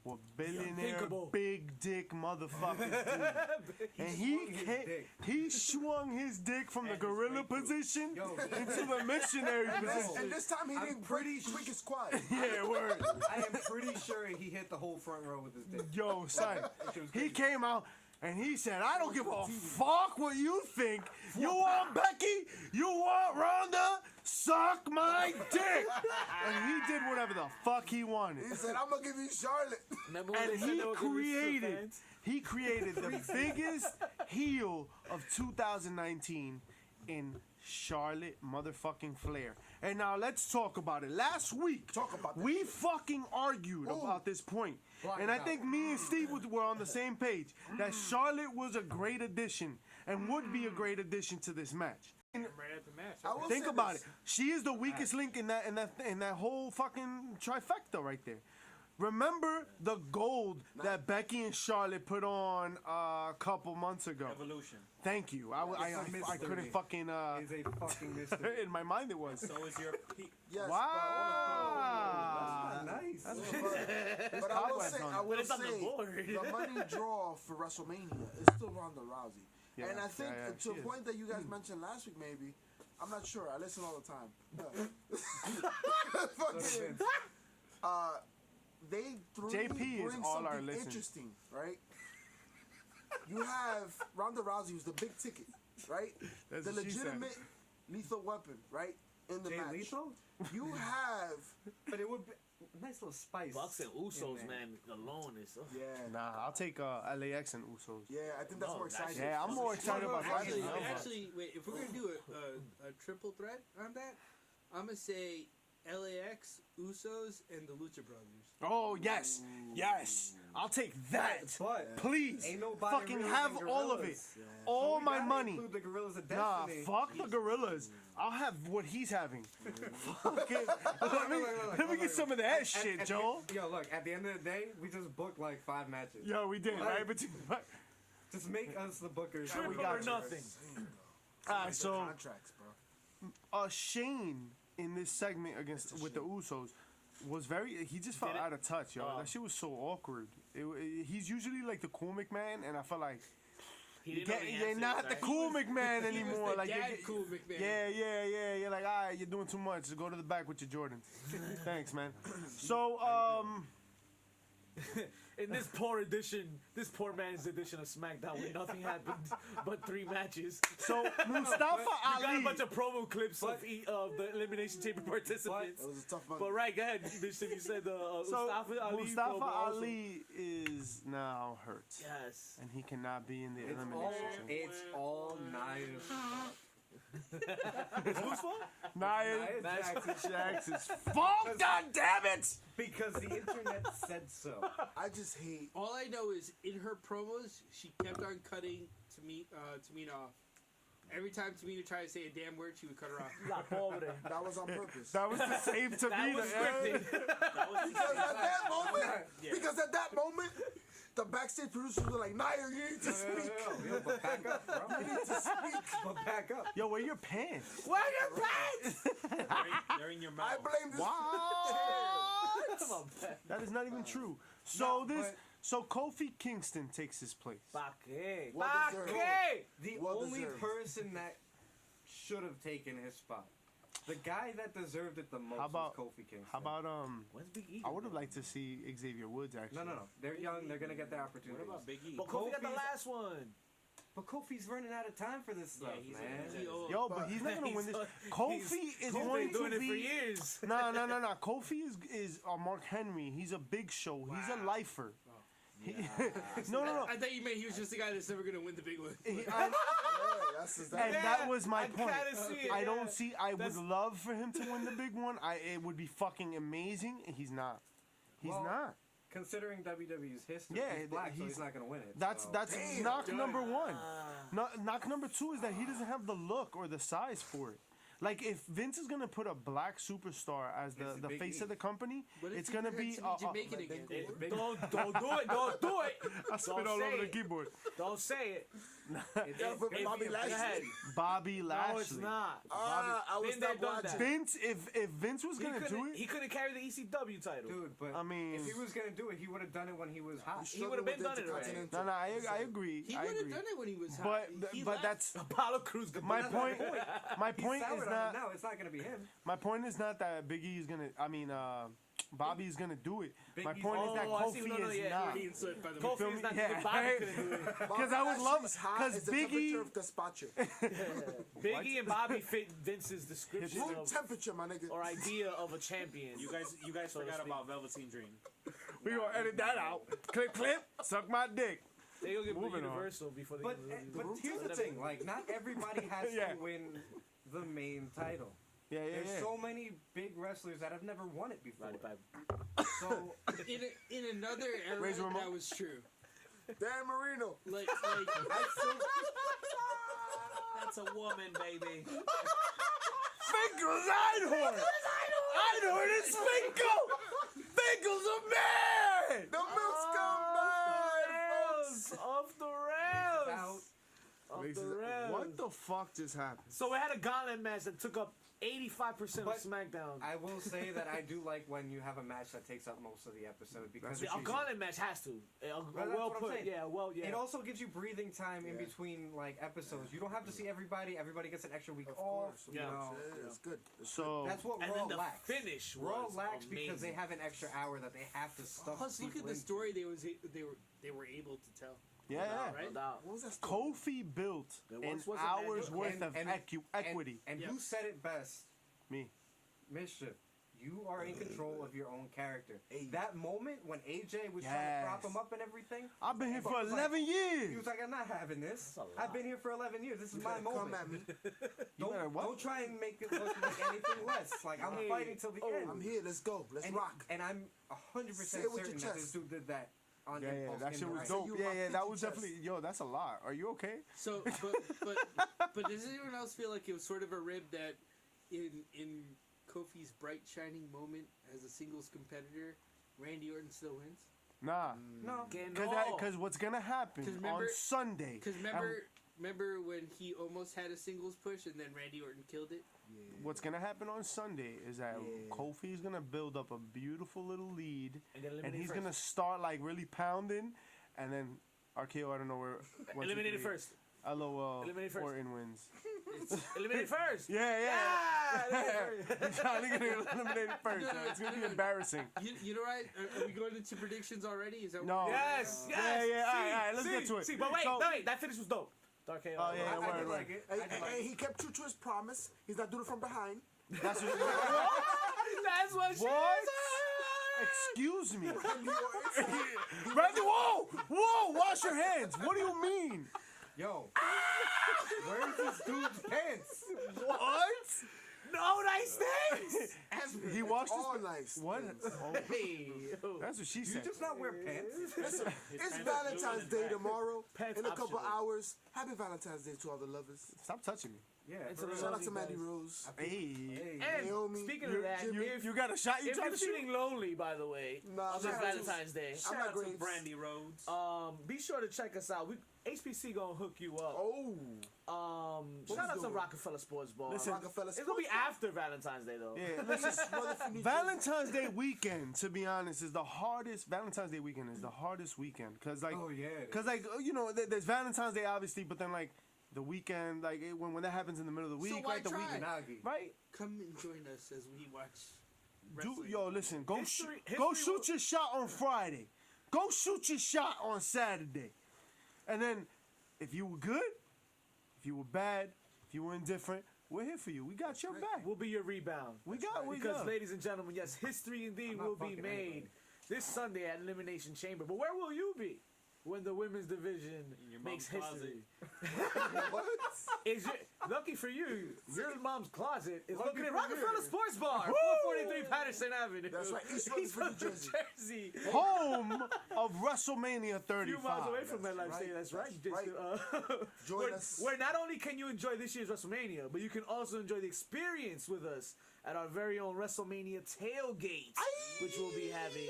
what billionaire unthinkable. big dick motherfuckers do, and swung his dick. he swung his dick from the And his gorilla grapefruit. position Yo. into the missionary And position. this time he I'm didn't pretty tweak his quad. Yeah, word. I am pretty sure he hit the whole front row with his dick. Yo, son, shit was he crazy. came out and he said, "I don't give a fuck what you think. You want Becky? You want Ronda? Suck my dick." And he did whatever the fuck he wanted. He said, I'm gonna give you Charlotte. Remember when And they said he they were gonna listen to created, fans? he created the biggest heel of 2019 in Charlotte motherfucking Flair. And now let's talk about it. Last week, Talk about that we shit. fucking argued about this point. Block And it I out. think me and Steve were on the same page that Charlotte was a great addition and would be a great addition to this match. Right at the match. I will Think say about this. it. She is the weakest link in that whole fucking trifecta right there. Remember the gold that Becky and Charlotte put on a couple months ago. Evolution. Thank you. I mystery. couldn't fucking It's a fucking mystery. in my mind it was. So is your peak. Yes, Wow. Nice. but I will cobwebs say, on I it. will But it's on the say, board. the money draw for WrestleMania is still Ronda Rousey. Yeah, And I think yeah, to a she is. point that you guys mentioned last week, maybe, I'm not sure. I listen all the time. Fucking, they threw JP is bring all our something listen. interesting, right? You have Ronda Rousey, who's the big ticket, right? That's the what she said. legitimate lethal weapon, right? In the Jay match. Lethal? You have, But it would be nice little spice. Bucks and Usos, in there. man, alone is. yeah, Nah, I'll take LAX and Usos. yeah. I think that's No, more that exciting. Yeah, I'm more excited No, about that. actually, than Alpha. actually, wait. If we're gonna do a triple threat on that, I'm gonna say LAX, Usos, and the Lucha Brothers. Oh yes, yes. I'll take that. But Please, ain't nobody fucking really have than all of it. gorillas. All We my gotta money. include the Gorillas of Nah, Destiny. fuck the gorillas. I'll have what he's having. Fuck it. Let me get some of that shit, At Joel. Yo, look. At the end of the day, we just booked like 5 matches. Yo, we did, right? But Just make us the bookers. Triple we got or you. nothing. Alright, so Contracts, bro. Shane in this segment against with the Usos was he just felt Did it? out of touch, yo. Oh. That shit was so awkward. He's usually like the cool McMahon, and I felt like He didn't know the you're answers, not the right? cool McMahon He was anymore. the Like dad you're, cool McMahon. yeah. You're like, all right, you're doing too much. Just go to the back with your Jordans. Thanks, man. So, In this poor man's edition of SmackDown, where nothing happened but 3 matches. so Mustafa You got a Ali. bunch of promo clips of the Elimination Chamber participants. It was a tough month. But right, go ahead, Bishop. You said So Mustafa Ali. Mustafa promo also. Ali is now hurt, Yes. and he cannot be in the It's elimination chamber. all Nia's fault. Whose fault? Nia Jackson. Jackson's fault. God damn it! Because the internet said so. I just hate. All I know is in her promos, she kept on cutting Tamina off. Every time Tamina tried to say a damn word, she would cut her off. La pobre. That was on purpose. That was to save to That me. was scripted. Because at that moment, the backstage producers were like, Nia, you need to speak. Yo, but back up, bro. You need to speak. But back up. Yo, wear your pants. Where your pants? They're in your I mouth. blame this. Come on, man. That is not even true. So No, so Kofi Kingston takes his place. Pa qué? Well Pa deserved. qué? The Well only deserved. person that should have taken his spot The guy that deserved it the most about- was Kofi Kingston. How about When's Big E? I would have liked to see Xavier Woods actually. No. They're young. They're gonna get their opportunity. What about Big E? But Kofi got the Kofi's- last one. But Kofi's running out of time for this stuff, he's man. he's old. Yo, but he's not gonna win this. Kofi is He's going been doing to it for be. years. No. Kofi is Mark Henry. He's a big show. He's a lifer. No. I thought you meant he was just the guy that's never gonna win the big one. I- that's and that. that was my I point. kinda see it, I yeah. don't see. I would That's- love for him to win the big one. It would be fucking amazing. He's not. He's Well, not. Considering WWE's history, Yeah, he's black, so he's- he's not gonna win it. That's so. knock number one. Knock number two is that he doesn't have the look or the size for it. Like if Vince is gonna put a black superstar as It's the Big face E. of the company, What if it's he gonna pretends be. to Jamaican again? Big- Don't do it. Don't do it. I spit Don't all say over the it. keyboard. Don't say it. It's- Yeah, but it's- Bobby it's- Lashley. Go ahead. Bobby Lashley. No, it's not. I was Been there, not done watching. that. Vince, if Vince was gonna do He it, couldn't carry the ECW title. Dude, but I mean- if he was gonna do it, he would have done it when he was hot. He would've been done it already. no, I agree. He I would have agree. done it when he was hot. But He but left. that's Apollo Crews. my That's point. my point. My He's point soured is on it not. now. It's not gonna be him. My point is not that Big E is gonna. I mean, Bobby's gonna do it. Big My E's- point is that Oh, I see. Kofi No, is yeah, not. He insert, by the way. feel Kofi's me? not Yeah. doing Bobby couldn't do it. Because I would love. Because Big E. temperature of gazpacho. Big E and Bobby fit Vince's description Room of, temperature, my nigga. or idea of a champion. You guys So to forgot speak. about Velveteen Dream. We gonna edit that out. Clip. Suck my dick. They gonna get Moving on. Universal before they But get but here's the thing: like, not everybody has Yeah. to win the main title. Yeah. There's so many big wrestlers that have never won it before. Roddy Piper. So In another era, Razor Ramon. that was true. Dan Marino. Like I still, That's a woman, baby. Finkel's Einhorn. Einhorn is Finkel. Finkel's a man. The Milk's Rails off the rails. out. Off the rails. What the fuck just happened? So we had a gauntlet match that took up 85% of But SmackDown. I will say that I do like when you have a match that takes up most of the episode because A gauntlet match has to. that's Well what I'm put. saying. Yeah. Well. Yeah. it also gives you breathing time in between like episodes. You don't have to see everybody. Everybody gets an extra week Of off. course. You Yeah. know. It's good. It's So That's what and Raw then the lacks. finish Raw was lacks because they amazing. have an extra hour that they have to stuff. plus, look at people the into. story they were able to tell. yeah. Right? No doubt. What was that story? Kofi built There an once was a hour's man- worth of and- equity. And Yep. who said it best? Me. Mischief. You are in control of your own character. Hey. That moment when AJ was trying to prop him up and everything, I've been here for But, like, 11 he years. was like, "I'm not having this. That's a I've lot. been here for 11 years. This is my Come moment. at me. You better what? Don't try and make it look like anything less. Like I'm Hey. fighting till the end. I'm here. Let's go. Let's and, rock. and I'm 100% Say it with your certain that this chest. dude did that on Yeah, impulse. that in shit the was ring. dope. you Yeah, rock that pinky was chest. definitely. Yo, that's a lot. Are you okay? So, but does anyone else feel like it was sort of a rib that in Kofi's bright shining moment as a singles competitor, Randy Orton still wins? Nah. No. Because what's gonna happen 'Cause on remember- Sunday? Because remember when he almost had a singles push and then Randy Orton killed it? What's gonna happen on Sunday is that Kofi's gonna build up a beautiful little lead, and he's gonna start like really pounding, and then RKO out of nowhere. Eliminated first. LOL. Eliminated first. Orton wins. Eliminated first. Yeah. Yeah. Johnny gonna get eliminated first. So it's gonna be embarrassing. You know, right? Are we going into predictions already? Is that No. Yes. Yes. Yeah, yeah, See, all right, let's see, get to it. See, but wait, So- wait. That finish was dope. Dark KO. Oh, yeah, I word, did word. like it. Hey, I did like hey, it. he kept true to his promise. He's not doing it from behind. That's what. That's what she What? said. Excuse me. Randy Orton. Randy, whoa, wash your hands. What do you mean? Yo, where's this dude's pants? What? No nice things. He washed all his. nice. What? Oh, Hey. that's what she You said. just not wear pants? Listen, it's Valentine's Day tomorrow. Pants In a couple optional. hours. Happy Valentine's Day to all the lovers. Stop touching me. Yeah. It's for a real. Shout out Lovely to Mandy guys. Rose. Hey. Hey. And Naomi, speaking you- of that, You got a shot you if trying you're to shoot? feeling lonely, by the way, Nah, on this I'm not. Valentine's Day, I'm Shout not out to great. Brandy Rhodes. be sure to check us out. HPC gonna hook you up. Oh. Shout out to doing? Rockefeller Sports Bar. Listen, Rockefeller It's gonna be Sports Bar. after Valentine's Day though. Yeah, listen. Brother from New Jersey. Valentine's Day weekend, to be honest, is the hardest. Valentine's Day weekend is the hardest weekend, cause like, Oh, yeah, it cause like you know, there's Valentine's Day obviously, but then like the weekend, like when that happens in the middle of the So week, why right? The try? weekend, Nagi. right? Come and join us as we watch Do, wrestling. yo, listen, go History- go history shoot your shot on Friday. Go shoot your shot on Saturday. And then, if you were good, if you were bad, if you were indifferent, we're here for you. We got your back. We'll be your rebound. Because, got. ladies and gentlemen, yes, history indeed I'm not will be fucking made anybody. this Sunday at Elimination Chamber. But where will you be when the women's division In your makes mom's history? What? Is your, lucky for you, your mom's closet is Lucky located at for Rockefeller you. Sports Bar, 443 Patterson Avenue. That's right, East Rutherford, New Jersey. Home of WrestleMania A 35. few miles away from That's MetLife right, Stadium. That's right. that's Jason. Join where, us. where not only can you enjoy this year's WrestleMania, but you can also enjoy the experience with us at our very own WrestleMania tailgate, which we'll be having.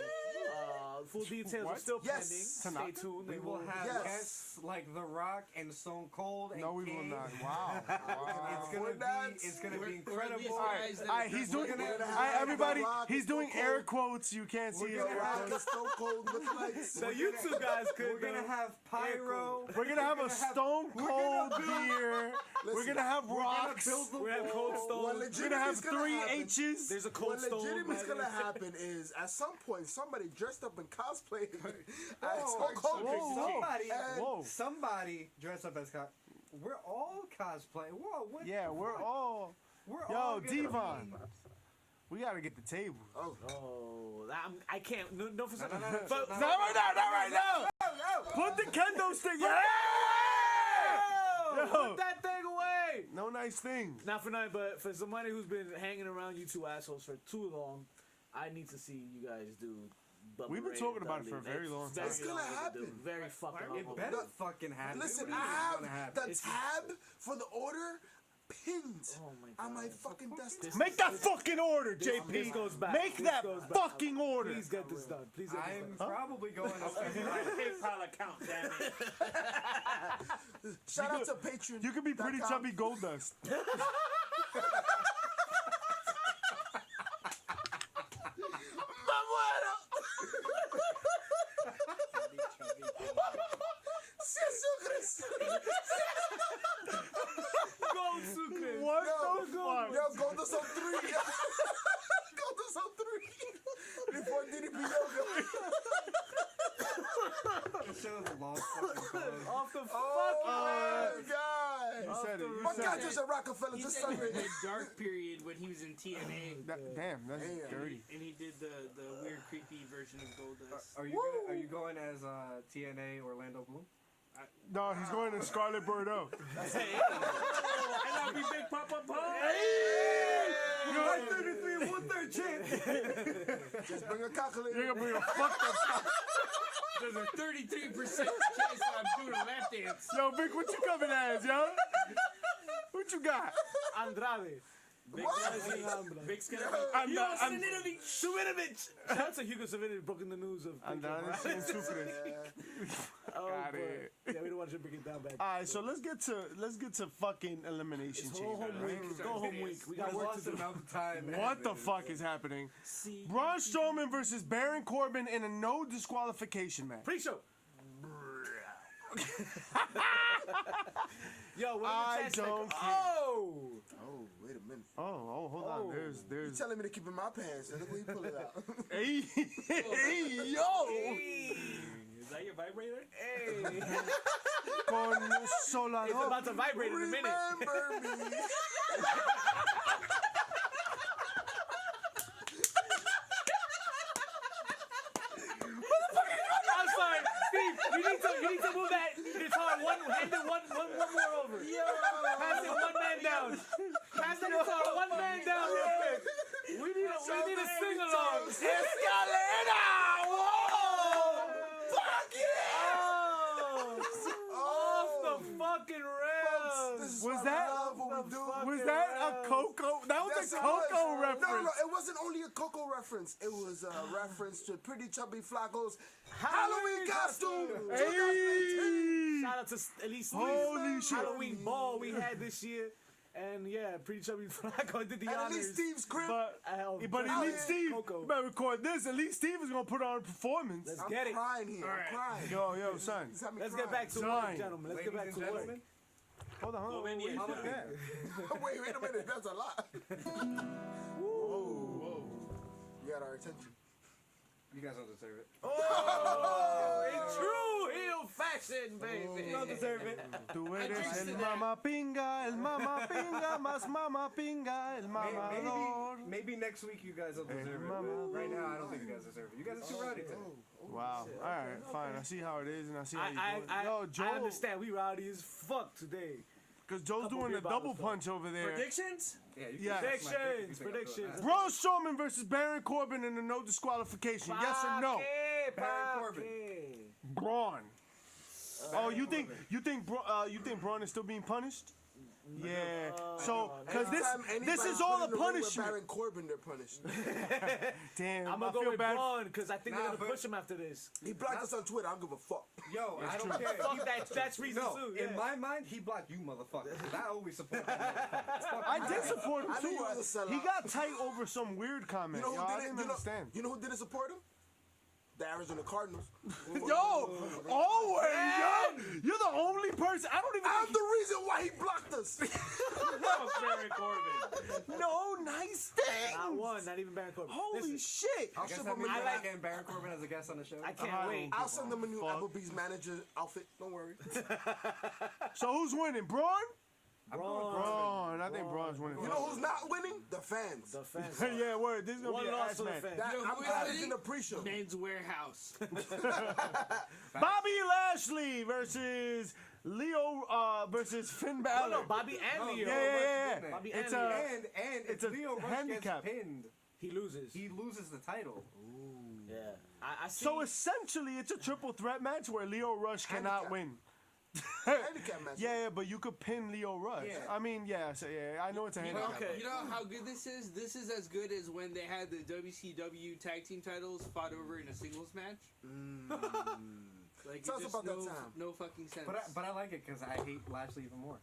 Full details are What? still Yes. pending. Tonight? Stay tuned. We They will have Yes. guests like The Rock and Stone Cold. And No, we will King. not. Wow. It's gonna Afford that? be. It's gonna Or- be or at incredible. least All right, guys that all right, are he's dressed doing. like We're gonna All right, have everybody, The Rock he's and doing Stone air Cold. quotes. You can't see We're his gonna air have- quotes. Rock is Stone Cold with lights. So you two guys could. We're gonna have pyro. We're gonna have a Stone Cold beer. We're Listen, gonna have We're gonna rocks. build the we have wall. Cold What Stone. We're gonna legitimately have is gonna 3 happen- H's. There's a Cold What Stone. legitimately is gonna happen is at some point somebody dressed up in cosplay as Whoa, Hulk Hogan. whoa, Somebody, And- Whoa. somebody dressed up as We're all cosplay. Whoa, what? Yeah, we're all. We're Yo, all gonna Devon. be- We gotta get the table. Oh, Oh, I can't. No, for No, no, no, but- no, Not right now, not right now. Put the kendo stick. Yeah. Yo. Put that thing away. No nice things. Not for nothing, but for somebody who's been hanging around you two assholes for too long, I need to see you guys do. Bubba We've been Ray talking and about it for a Dudley. very long time. It's gonna long overdue. happen. Very fucking long It overdue. better fucking happen. listen, What I do you think is have gonna happen? the tab for the order pinned Oh my on my God. fucking desktop. Make that fucking order, This JP. goes back. Make This that goes back. fucking order. Please get this done. Please get this I'm done. probably going to My PayPal account, damn it. Shout out to Patreon. You could be pretty chubby gold dust. Gold Sucre. What Yo, the fuck? Yo, Golden Son 3. Golden Son 3. Before DDP Yoga. It shows a long fucking time. Off the Oh fucking my God. You said it. My You God, said just it. at Rockefeller He this said he Sunday. had a dark period when he was in TNA. Damn, that's Damn. dirty. And he did the weird, creepy version of Goldust. Are you going as TNA Orlando Bloom? No, he's going to Scarlet Bordeaux. I love you, Big Papa Pop. You're 33 and 1/3 chance. Just bring a calculator. You're gonna bring a fucked up. There's a 33% chance I'm doing a lap dance. Yo, Vic, what you coming as, yo? What you got? Andrade. Vic's gonna I'm not. I'm Suvinovich. Shout out to Hugo Suvinovich broken the news of. Andrade sin Sucre. Oh, Got boy. it. Yeah, we don't want you to break it down back. All right, so let's get to fucking elimination It's chamber. go home week. It's go home week. We got There's work lots to of do. amount of time. What the fuck is happening? Braun Strowman versus Baron Corbin in a no disqualification match. Pre-show. Yo, what I the chat don't say? care. Oh! Oh, wait a minute. Oh, hold on. Oh. You There's. telling me to keep in my pants? And look where you pull it out. Hey, hey, yo. Hey! Is that your vibrator? Hey! Con It's Solador. about to vibrate in a minute. Remember me. I'm sorry, Steve. You need to move that guitar one more over. Pass it one man down. Pass the guitar one man down real quick. We need a sing along. Escalera! Whoa! Fuck yeah! Off the fucking rails. This is Was why that- we love what we do. Was that a Coco? That was Yes, a it Coco was. reference. No, it wasn't only a Coco reference. It was a reference to Pretty Chubby Flacco's Halloween costume. Hey! Shout out to at least Holy shit. Halloween ball we had this year. And yeah, Pretty Chubby Flacco did the And at honors. least Steve's crib. But But Elite Steve, Coco. you better record this. Elite Steve is gonna put on a performance. Let's I'm get it. crying here. I'm crying. Yo, son. He's had me Let's crying. get back to Zion. work, gentlemen. Let's get back Ladies to and work. gentlemen, Hold on. Conveniente. What is that? Wait a minute, that's a lot. Whoa. You got our attention. You guys don't deserve it. Oh, in true heel fashion, baby. You don't deserve it. Tú eres jinxed el it. mama pinga, más mama pinga, el mamador. Maybe next week you guys will deserve it. mama. But right now, I don't think you guys deserve it. You guys are too rowdy today. Wow. All right, fine. I see how it is, and I see how you I, doing. I, Yo, I Joe, understand. We rowdy as fuck today. because Joe's Couple doing beer a double bottles, though. punch over there. Predictions? Yeah, you Yeah. can suck my dick if you think I'm doing Predictions. that. Braun Strowman versus Baron Corbin in a no disqualification. Yes or no? Baron Corbin. Braun. Oh, you think Braun is still being punished? Yeah. So, because this is all a punishment. Baron Corbin, they're punished. Damn, I'm I gonna go feel with bad. Braun because I think Nah, they're gonna but- push him after this. He blocked us on Twitter. I don't give a fuck. Yo, I don't care. Fuck that. That's reason No, too. in Yeah. my mind, he blocked you, motherfucker. 'Cause I always support that motherfucker. Fuck I you. did support him I knew too. he was a sellout. He got tight over some weird comment. You know Yo, who I did it? didn't understand. You know who didn't support him? The Arizona Cardinals. Yo, always, yo. You're the only person. I don't even I'm think the reason why he blocked us. Fuck Baron Corbin. no nice thing. Not one. Not even Baron Corbin. Holy Listen, shit. I'll Guess send that him means a we're new. not getting Baron Corbin as a guest on the show. I can't I wait. I'll send them a new Fuck. Applebee's manager outfit. Don't worry. So who's winning? Braun? I'm going Corbin. Braun. I think Braun's winning. You know who's not winning? The fans. The fans. yeah, word. This is gonna One be an loss ass for the match. fans. That, You know I'm who glad is it's in the pre-show. Men's Warehouse. Bobby Lashley versus versus Finn Oh Balor. no, Bobby and Oh, Leo. yeah. Bobby It's and a- Leo. And it's if a Leo Rush handicap. gets pinned, He loses. he loses the title. Yeah. I see. So essentially, it's a triple threat match where Leo Rush cannot Handicap. win. Handicap match. Yeah, but you could pin Leo Rush. Yeah. I mean, I know it's a You know, handicap. Okay. you know how good this is? This is as good as when they had the WCW tag team titles fought over in a singles match. Like, Tell it us just about that no, time. no fucking sense. But I like it because I hate Lashley even more.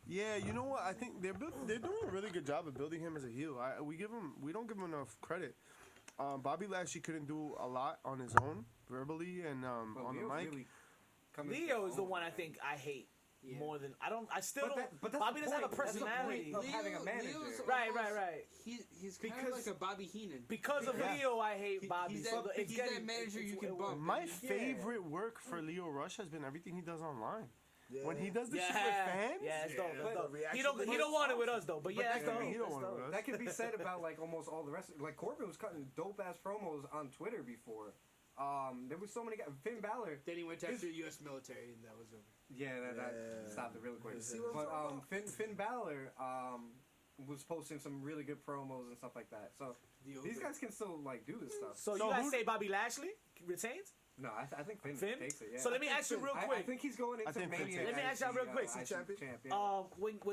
Yeah, you know what? I think they're doing a really good job of building him as a heel. We don't give him enough credit. Bobby Lashley couldn't do a lot on his own, verbally and But on the Leo's mic. really coming Leo to is the his one own. I think I hate Yeah. more than I still But don't. that- but that's Bobby the doesn't have a point. That's the point personality. of having a manager. Leo's Right, almost- right, right. He's kind of Because- like a Bobby Heenan. Because of Yeah. Leo, I hate Bobby. He's so that- it's he's getting, that manager you can it- bump. My Yeah. favorite work for Leo Rush has been everything he does online. When he does this Yeah, shit with fans. yeah, it's dope. Yeah. That's dope. Reaction He don't want it with us though, but yeah, that that's could dope. be- he don't That's want it dope. with us. That could be said about like almost all the rest. Like Corbin was cutting dope ass promos on Twitter before. There was so many guys. Finn Balor. Then he went after the U.S. military, and that was over. Yeah, that stopped it real quick. See what I'm But talking about? Finn Balor was posting some really good promos and stuff like that. So The these over. guys can still like do this stuff. So So you guys who- say Bobby Lashley retains? No, I think Finn, Finn? takes it. Yeah. So let me ask you real I quick. think he's going into think Finn Mania. takes it. Let me as ask y'all the, real quick. IC Champion? champ, yeah.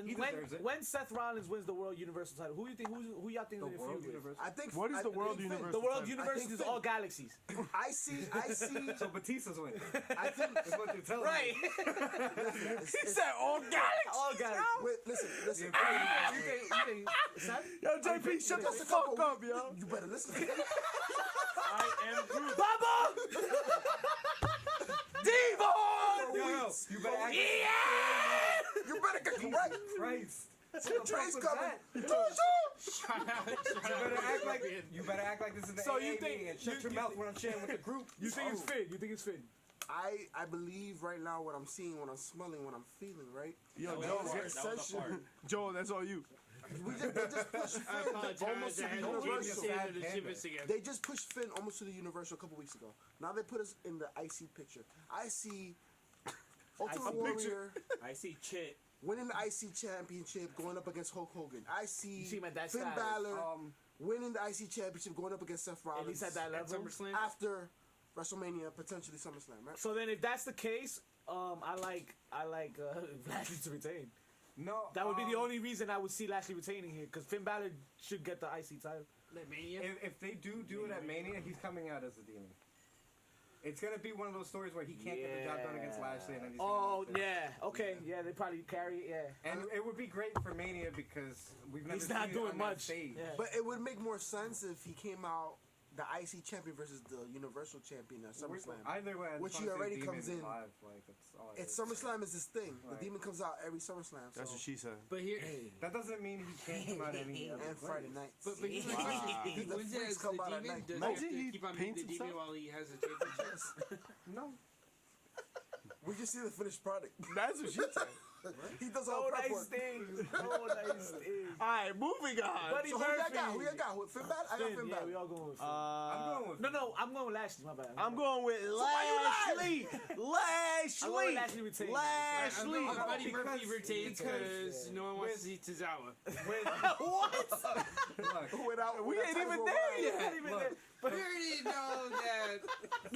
He deserves it. When Seth Rollins wins the World Universal title, who you think who y'all think The is in World feud with? Universe. I think. What is I the think World Finn. Universe? The World title? Universe think is Finn. all galaxies. I see. So Batista's winning. I think. That's what you're telling Right. me. He said all galaxies. all galaxies. Wait, listen. You think Seth? Yo, JP, shut the Just a fuck couple up, yo. You better listen. I am Groot. Bubba! Devon! Yo, you better act You better get correct. Christ. Dre's coming. Shout out, You better act like this is the So AA you think- meeting and shut your mouth when I'm sharing with the group. You think it's Finn? You think it's Finn? I believe right now what I'm seeing, what I'm smelling, what I'm feeling. Right. Yo, That Joe, was the part. That was the part. Joe, that's all you. They just pushed I Finn apologize. almost to I the had to change the Universal. standard of Sad shivers again. They just pushed Finn almost to the Universal a couple weeks ago. Now they put us in the IC picture. I see Ultimate Warrior I see Chit. winning the IC championship, going up against Hulk Hogan. I see see him at that Finn size. Balor winning the IC championship, going up against Seth At Rollins least at that At level. SummerSlam. after WrestleMania, potentially SummerSlam. Right? So then, if that's the case, I like Lashley to retain. No. That would be the only reason I would see Lashley retaining here, because Finn Balor should get the IC title. Like Mania. If they do it at Mania, he's coming out as a demon. It's gonna be one of those stories where he can't get the job done against Lashley, and then he's Oh gonna yeah, okay, yeah, they probably carry it. Yeah, And it would be great for Mania because we've never he's seen not it doing on much. that stage. Yeah. But it would make more sense if he came out the IC champion versus the Universal champion at SummerSlam. Either way, I just Which wanna he see already Demon comes in. live, like, that's all I It's really- SummerSlam is this thing. Right. The Demon comes out every SummerSlam. That's so. what she said. But here, That doesn't mean he can't come out any other And Friday place. nights. but here's my question: If he The wins it freaks as the come out at demon, night. does he Imagine have he to keep on being paints the demon himself. while he has a championship? No. We just see the finished product. That's what she said. He does all Oh, prep nice work. things. Oh, nice things. All right, moving on. Buddy So who y'all Murphy. got? Who y'all got? Who- Finn Balor? I got Finn, Finn yeah, we Balor. all going with Finn. I'm going with. No, I'm going with Lashley. My bad. I'm going with why you Lashley. I'm going Lashley. Lashley retains. Lashley. I'm Buddy because- Murphy retains because yeah. no one wants to see Tozawa. What? Look, Without, We without ain't time even for there Ryan. yet. Not even Look. there. But We already know that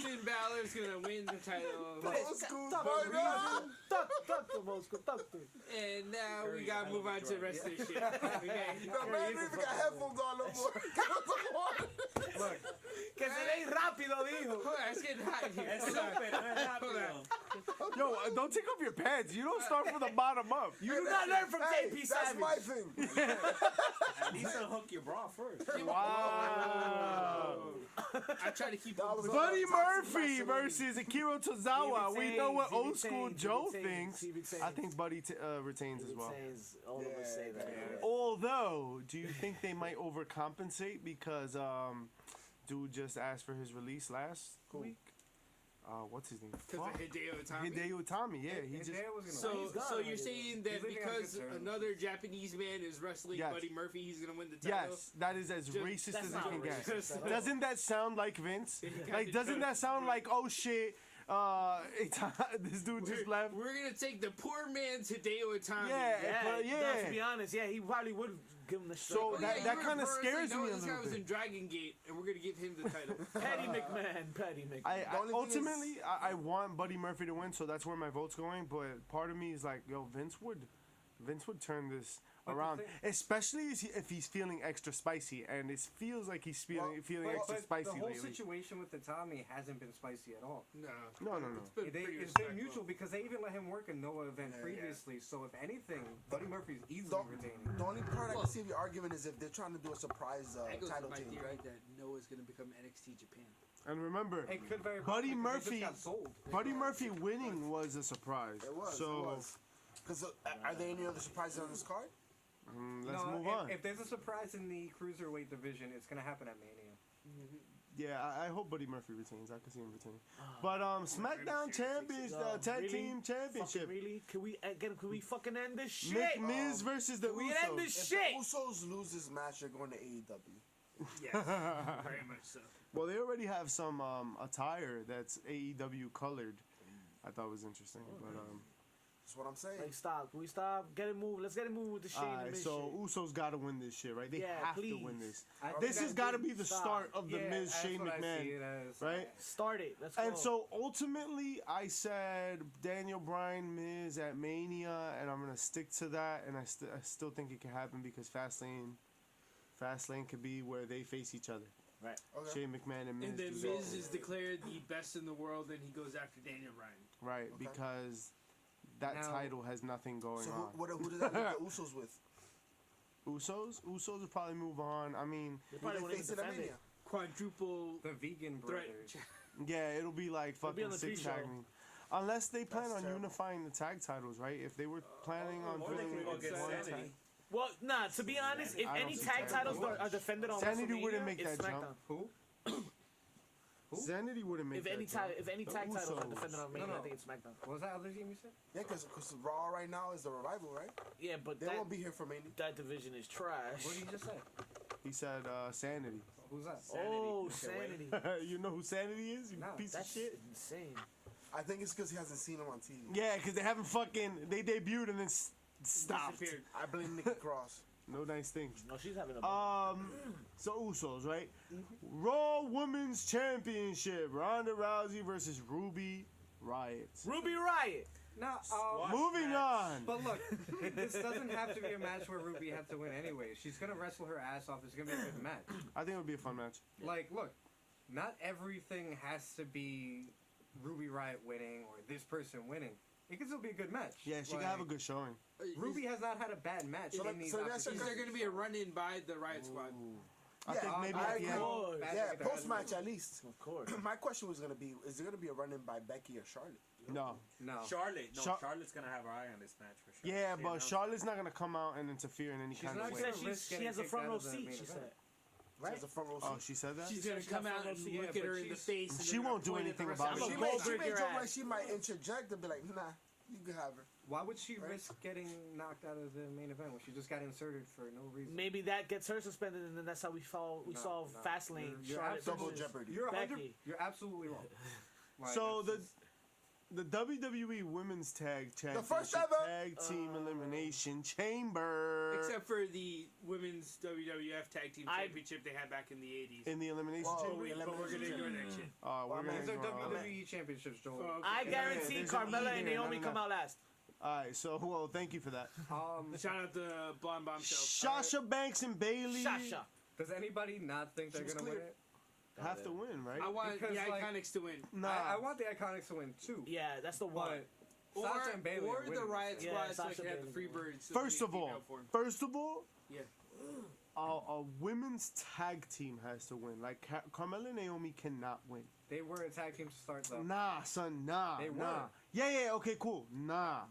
Finn Balor's gonna win the title, Old school Talk boy, to man. talk to him, old school. Talk to him. and now we gotta move on to the rest of the shit. Okay. No, man, ain't even got headphones on no more. Get out the water. look. Que se ve rápido, dijo. Hold on, it's getting hot in here. Es Hold on. súper, no es rápido. Yo, don't take off your pants. You don't start from the bottom up. You do not learn from Hey, JP that's Savage. my thing. At least unhook your bra first. Wow. I try to keep That up was with all- Buddy Toxic Murphy masculinity. versus Akira Tozawa. We know what He old retains, school he Joe retains, thinks. he retains. I think Buddy retains as well. All of us say that. Yeah. Although, do you think they might overcompensate because dude just asked for his release last week? What's his name? because of Hideo Itami. Hideo Itami. Yeah, he just. Hideo was gonna So, win. gone so already. you're saying He's that leaving on because good terms. another Japanese man is wrestling Yes. Buddy Murphy, he's gonna win the title? Yes, that is as Just- racist that's as it not can get. racist at all. Doesn't that sound like Vince? kinda Like, doesn't that sound like, oh shit, this dude just left? We're gonna take the poor man's Hideo Itami. Yeah, but no, to be honest, yeah, he probably would give him the straight. So Oh, that- yeah, that you kinda reversed, scares like, no, me a this guy little was bit. in Dragon Gate, and we're gonna give him the title. Patty McMahon. I only thing ultimately I want Buddy Murphy to win, so that's where my vote's going. But part of me is like, yo, Vince would turn this But the around, thing- especially if he's feeling extra spicy, and it feels like he's feeling But- extra but spicy the whole lately. situation with the Tommy hasn't been spicy at all. No, No. It's been It's pretty been respectful. mutual because they even let him work a Noah event Yeah. previously. So if anything, Buddy Murphy's easily The, retaining. the only part I Well- can see of your argument is if they're trying to do a surprise That goes title to my change, theory right? that Noah's gonna become NXT Japan. And remember, It could very well Buddy because Murphy- he just got sold. Buddy Murphy winning was a surprise. It was. So it was. Because are there any other surprises on this card? let's No, move if, on. If there's a surprise in the cruiserweight division, it's gonna happen at Mania. Yeah, I hope Buddy Murphy retains. I can see him retaining. But SmackDown Champions, Tag Team Championship. Really? Can we fucking end this shit? Miz versus the we end Usos. this If shit. the Usos lose this match, they're going to AEW. Yes, very much so. Well, they already have some attire that's AEW colored. I thought was interesting, but That's what I'm saying. Like, stop. Can we stop? Get it moved. Let's get it moved with the Shane and alright. Miz So shit. Usos got to win this shit, right? They Yeah, have to please. win this. I This think has that- got to be the Stop. start of the yeah, Miz that's Shane what I see McMahon, it as. right? Start it. Let's go. And so ultimately, I said Daniel Bryan Miz at Mania, and I'm gonna stick to that. And I still think it can happen because Fastlane could be where they face each other. right. Okay. Shane McMahon and Miz. And then do that. Miz is declared the best in the world, and he goes after Daniel Bryan. Right, Okay. because that Now- title has nothing going So on. who does that leave the Usos with? Usos will probably move on. I mean, They Who probably they won't even facing at defend Mania? it. Quadruple The vegan threat. brothers. yeah, it'll be like be fucking on the 6 pre-show. tag team. Unless they plan That's on terrible. unifying the tag titles, right? If they were planning on Or they putting can go it in get one Sanity. tag. Well, nah. To be honest, if I don't any think tag Sanity titles would. are defended on Sanity WrestleMania, wouldn't make it's that jump. SmackDown. Who? Who? Sanity wouldn't make If that any jump. tag, if any The tag titles are Usos. defended on Mania, No. I think it's SmackDown. What was that other team you said? Yeah, because Raw right now is the revival, right? Yeah, but They that won't be here for Mania. that division is trash. What did you just say? He said Sanity. Who's that? Oh, Sanity. Sanity. You know who Sanity is? You No, piece That's of shit. insane. I think it's because he hasn't seen him on TV. Yeah, because they haven't fucking. They debuted and then stopped. Disappeared. I blame Nikki Cross. No nice things. No, she's having a. So Usos, right? Raw Women's Championship: Ronda Rousey versus Ruby Riott. Ruby Riott. Now, Moving on. but look, this doesn't have to be a match where Ruby has to win anyway. She's gonna wrestle her ass off. It's gonna be a good match. I think it would be a fun match. Like, look, not everything has to be Ruby Riott winning or this person winning. It can still be a good match. Yeah, she can have a good showing. Ruby has not had a bad match So in let- these so let me ask you a Is there going to be a run-in by the Riot Squad? I Yeah, think maybe I at the end. agree. Yeah, post match at least. Of course. My question was gonna be: is there gonna be a run-in by Becky or Charlotte? No. No. Charlotte. No, Char- Charlotte's gonna have her eye on this match for sure. Yeah, She but announced Charlotte's not gonna come out and interfere in any She's kind not of She way. gonna said risk she getting has a kicked front out row of the seat. main She event. said. She has a front row seat. Oh, she said that. She's gonna come out and Yeah, look at but her in the she's- face. And She they're gonna won't do point at anything the rest about of it. the She show. might, Goldberg your joke ass. like she might interject and be like, "Nah, you can have her." Why would she risk getting knocked out of the main event when she just got inserted for no reason? Maybe that gets her suspended, and then that's how we saw No, saw no. Fastlane. You're Charlotte Double versus jeopardy. You're Becky. You're absolutely wrong. Like, So it's just- the WWE Women's Tag Championship first ever- Tag Team Elimination Chamber Except for the women's WWF Tag Team I- Championship they had back in the 80s. in the Elimination Whoa. Chamber. But we're gonna ignore that shit. We're Well, gonna these are ignore all that. WWE championships, Joel. Oh, okay. I Yeah, guarantee there's an Carmella E and there, Naomi not come enough. out last. All right, so well, thank you for that. Shout out to Blonde Bombshell. Sasha Banks and Bailey Sasha. Does anybody not think they're She was gonna win cleared. it? have to win, right? I want Because, the like- Iconics to win. Nah, I want the Iconics to win too. Yeah, that's the one. But Sasha and Bailey or are the winning Riot this Yeah, Squad so I Sasha can have the Bailey. Freebirds. so First they of can all, keep out for 'em. Yeah. a women's tag team has to win. Like Carmella and Naomi cannot win. They were a tag team to start though. Nah, son, nah, They nah. were. Yeah, okay, cool. Nah.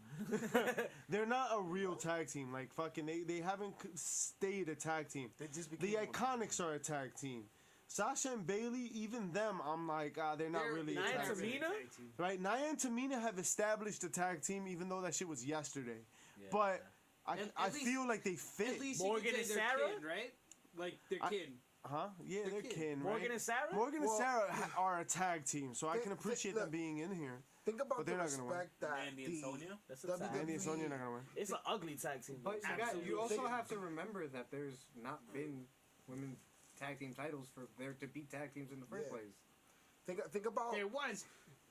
They're not a real tag team. Like, fucking, they haven't stayed a tag team. They just The became Iconics are a tag team. Sasha and Bailey, even them, I'm like, they're not really a Nia tag and team. Tamina? Right? Nia and Tamina have established a tag team, even though that shit was yesterday. But I At least- feel like they fit. At least Morgan you can and say they're Sarah? kin, right? Like they're kin. Huh? Yeah, they're kin. kin, right? Morgan and Sarah? Morgan and Well- Sarah are a tag team, so I can Think- appreciate look. them being in here. Think about But the they're not gonna win. respect that Mandy and the Sonya. That's a WWE tag. Andy and Sonya are not gonna win. It's an ugly tag team. But Absolutely. you also have to remember that there's not been women's tag team titles for there to be tag teams in the first Yeah. place. think about There was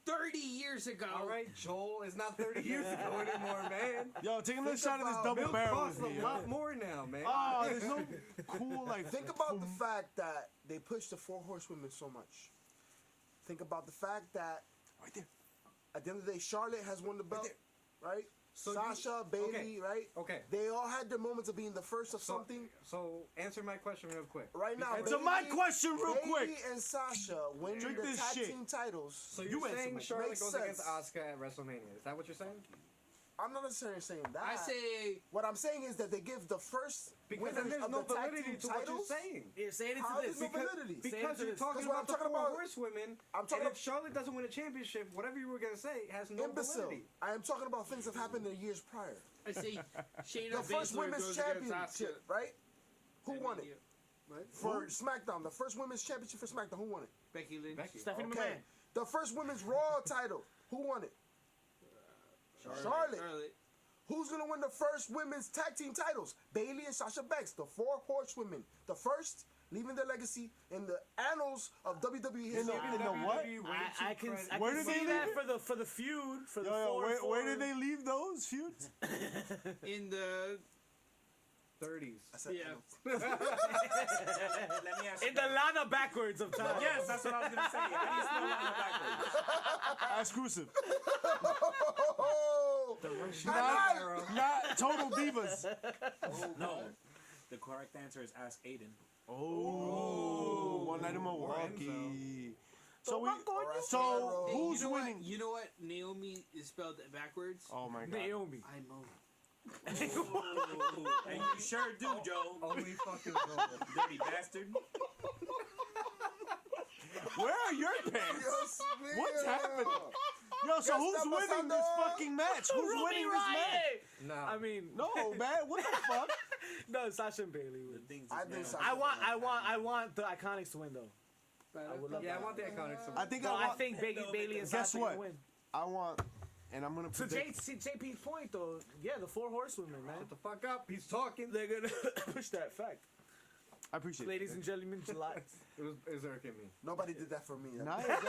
30 years ago. All right, Joel, it's not 30 years ago anymore, man. Yo, take another Think shot of this about- double Milk barrel costs with a me. lot yo. more now, man. Oh, there's no cool like. think about the fact that they pushed the four horsewomen so much. Think about the fact that Right there. at the end of the day, Charlotte has won the belt, right? So Sasha, Bailey, right? Okay. They all had their moments of being the first of something. So answer my question real quick. Right now, Answer my question real Bailey quick. and Sasha winning Drink the this tag shit. team titles. So You you're answer saying my- Charlotte Makes goes against sense. Asuka at WrestleMania? Is that what you're saying? I'm not necessarily saying that. I say What I'm saying is that they give the first Because then winners there's of no the tag validity team to what you're titles. saying. Yeah, say it How into is this. no validity? Say it Because to you're this. talking That's what about I'm the talking four about. horsewomen, I'm talking and if about- Charlotte doesn't win a championship, whatever you were gonna say has no Imbecile. validity. I am talking about things that happened in the years prior. I say Shayna The first Baszler women's goes against championship, Asuka. right? Who won it? What? For SmackDown, the first women's championship for SmackDown, who won it? Becky Lynch. Becky. Stephanie Okay. McMahon. The first women's Raw title, who won it? Charlotte. Who's gonna win the first women's tag team titles? Bailey and Sasha Banks, the four horsewomen. The first, leaving their legacy in the annals of WWE In history. the what? I can Where see did they that leave for the feud for the Yo, four. where did they leave those feuds? In the 30s. I said, Yeah. Let me ask you. in the Lana backwards of time? Yes, that's what I was gonna say. How do you spell Lana backwards? Exclusive. Oh, Not Total Divas. No. The correct answer is ask Aiden. Oh, one night in Milwaukee. So we. Alright, So Hey, who's you know winning? What? You know what? Naomi is spelled backwards. Oh my god. Naomi. I'm Mo. And you sure do, Joe. Only fucking Joel. Dirty bastard. Where are your pants? Dios What's mío. happening? Yo, so ¿Qué who's está winning this pasando? fucking match? Who's Ruby winning this match? Riott. No. I mean, No, man. What the fuck? no, Sasha and Bailey The win. things I is think now- Sasha- I want the Iconics to win though. I would love Yeah, I that. want the Iconics. I think No, I I want. think Bailey and Guess Sasha what? can win. I want, and I'm gonna To predict. JP's point though, yeah, the four horsewomen, man. Shut the fuck up. He's talking. They're gonna push that fact. I appreciate Ladies it. and gentlemen, July. It was irking me. Nobody did that for me. Nia Jax.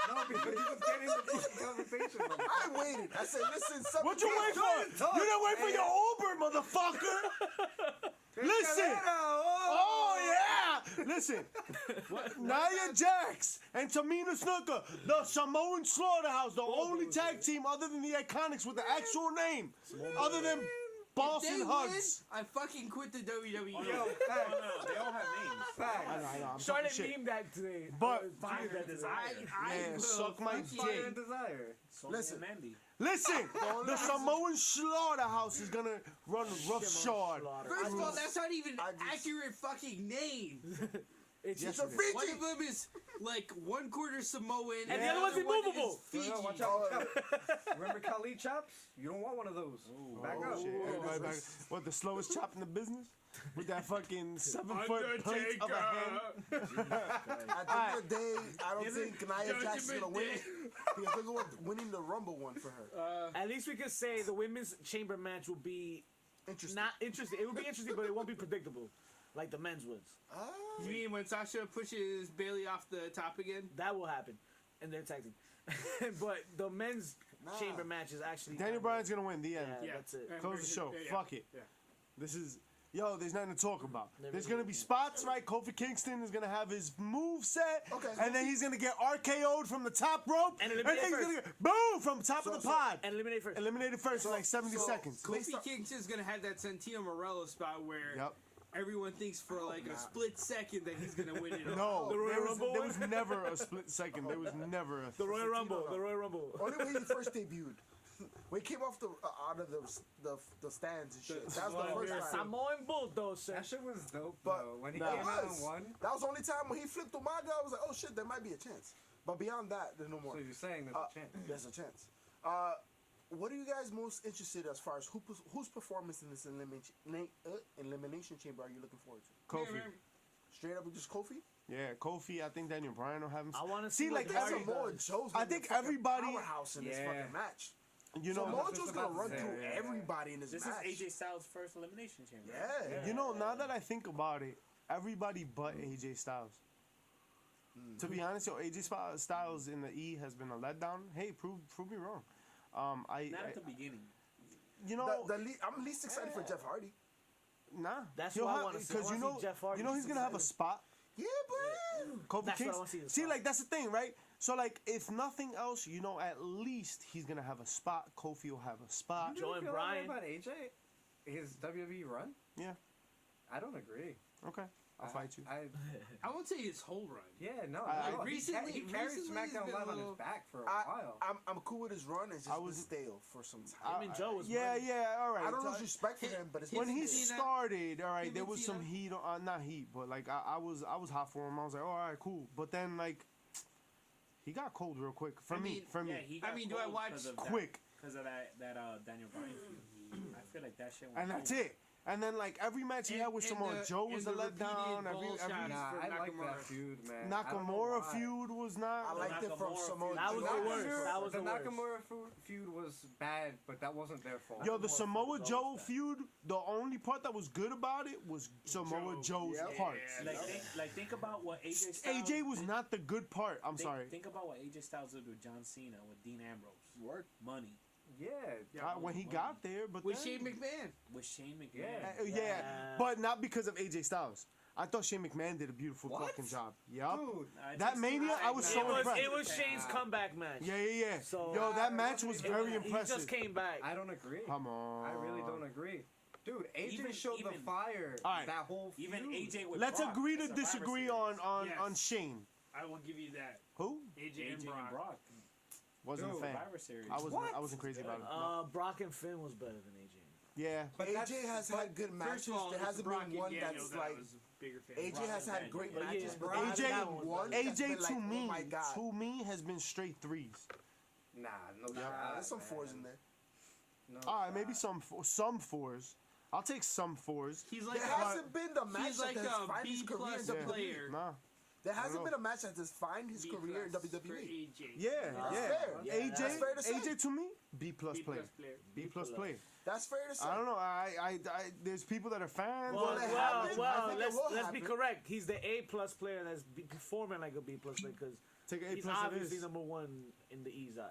No, because he was getting the fucking conversation from me. I waited. I said, listen, something. What you wait for? You didn't wait for your Uber, motherfucker. Listen. Oh yeah. Listen. Nia Jax and Tamina Snuka, the Samoan Slaughterhouse, the only tag team other than the Iconics with the actual name, other than Boss If and they hugs. win, I fucking quit the WWE. Oh, no, Yo, no, facts. no, they all have names. Facts. I know. I'm talking Charlotte shit. memed that today. But- Fire that Desire. today. I Man, will suck my fucking- Fire and desire. Sonya Listen. and Mandy. Listen, only the reason- Samoan Slaughterhouse is gonna run roughshod. First of all, that's not even I just- accurate fucking name. It's Yes, just it is. One of them is like 1/4 Samoan, And the other one's one immovable. is Fiji. No, watch Oh, out. Remember Khalid chops? You don't want one of those. Back Oh, up. shit. Everybody back. What, the slowest chop in the business? With that fucking 7-foot plate of a hand? At the end of the day, I don't think Nia Jax's gonna win it because they're going winning the Rumble one for her. At least we could say the women's chamber match will be Interesting. not interesting. It will be interesting, but it won't be predictable, like the men's was. You mean when Sasha pushes Bailey off the top again? That will happen, and they're tag team. But the men's Nah. chamber match is actually. Daniel Bryan's gonna win. The Yeah, end. that's it. Close the show. Yeah. Fuck it. Yeah. This is. Yo, there's nothing to talk about. There There's really gonna be spots, right? Kofi Kingston is gonna have his move set, Okay. and then he's gonna get RKO'd from the top rope, And then eliminated he's gonna first. get boom from the top of the pod. And eliminate first. Eliminated first in like 70 so- seconds. Kofi Kingston's gonna have that Santino Morello spot where Yep. everyone thinks for like a split second that he's gonna win it all. No, The Royal there was, Rumble there one? was never a split second. There was never a. The Royal Rumble. The Royal Rumble. Only when he first debuted. When he came off the out of the stands and shit. That was the first time. Samoan Bulldozer. That shit was dope, But- though. When he Nah. came out and won. That was the only time when he flipped Umaga, I was like, oh shit, there might be a chance. But beyond that, there's no more. So you're saying there's a chance. There's a chance. What are you guys most interested as far as whose performance in this elimination chamber are you looking forward to? Kofi. Straight up, just Kofi? Yeah, Kofi. I think Daniel Bryan will have him. I want to See, like, what There's Barry Samoa does. Joe's I gonna be think a fucking everybody- powerhouse in this Yeah. fucking match. You know, Samoa just Joe's gonna about run to say, through yeah. everybody in this This match. is AJ Styles' first elimination chamber. Yeah. you know. Now that I think about it, everybody but AJ Styles. To be honest, yo, AJ Styles in the E has been a letdown. Hey, prove me wrong. Not at the beginning. You know, I'm least excited for Jeff Hardy. nah. That's He'll what I have- wanna see. I Because wanna you know, see Jeff Hardy. you know he's gonna have a spot. Yeah, but Kofi That's what I Kingston. wanna see, the See, spot. like that's the thing, right? So, like, if nothing else, you know, at least he's gonna have a spot. Kofi will have a spot. You Joe really and feel that way Bryan. about AJ? His WWE run? Yeah. I don't agree. Okay, I'll fight you. I I won't say his whole run. yeah, no. I- no. recently- he carried recently he's SmackDown been Live a on his little- back for a while. I'm cool with his run. It's I just was- been stale for some time. Him and Joe was Yeah, winning. yeah, all right. I don't lose respect for him, but it's When been he stale. Tina- started, all right, him there and was some Tina- heat, not heat, but like I was hot for him. I was like, oh, all right, cool. But then like, he got cold real quick for I me. mean, For me, Yeah, he got do I cold watch because of quick, Because of that Daniel Bryan feud. I feel like that shit went and that's cold. it. And then like every match he had with Samoa Joe was a letdown. Every Nah, for I like Nakamura. that feud, man. I don't know Nakamura why. feud was not. I liked it from Nakamura Samoa feud. That Joe. was the worst. That was the the worst. Nakamura feud was bad, but that wasn't their fault. Yo, the Samoa was Joe always bad. feud, the only part that was good about it was Samoa Joe's Yep. part. Think about what AJ Styles AJ was did. not the good part. I'm Think, sorry. Think about what AJ Styles did with John Cena, with Dean Ambrose. Word. Money. Yeah. When he got there, but With then, Shane McMahon. With Shane McMahon. Yeah. Yeah, Yeah. but not because of AJ Styles. I thought Shane McMahon did a beautiful What? fucking job. Yup. Dude, That Mania, I was so impressed. It was Shane's comeback match. Yeah, yeah, yeah. So- Yo, that match was very He impressive. just came back. I don't agree. Come on. I really don't agree. Dude, AJ Even- showed the even- fire All right. that whole feud. Even AJ with Let's Brock, agree to Survivor disagree Series. on Yes. Shane. I will give you that. Who? AJ, AJ and Brock. Wasn't Dude, a fan. Survivor Series. I wasn't crazy about it. No. Brock and Finn was better than AJ. Yeah. But AJ has had good matches. First of all, There it's hasn't Brock been and one Daniel that's that like I was a bigger fan. AJ Brock has and had great Daniel. matches, Yeah, but Brock there and hasn't Daniel been was one better. that's AJ been like, to me, oh my god. to me has been straight threes. Nah, no Nah, shot. there's some man. fours in there. No All right, maybe shot. some fours. I'll take some fours. He's like There a, hasn't been the match he's like that has a defined his B career in plus Yeah. WWE. player. Nah. There I don't hasn't know. been a match that has defined his B career in plus for WWE. AJ. Yeah, That's yeah. fair. Yeah, AJ, that's fair to say. AJ to me, B plus B player. plus player. B plus player. That's fair to say. I don't know. I there's people that are fans. Well, Well, it happened. I think it will let's be happen. correct. He's the A plus player that's performing like a B plus player because Take an A he's plus it obviously is. number one in the E's eyes.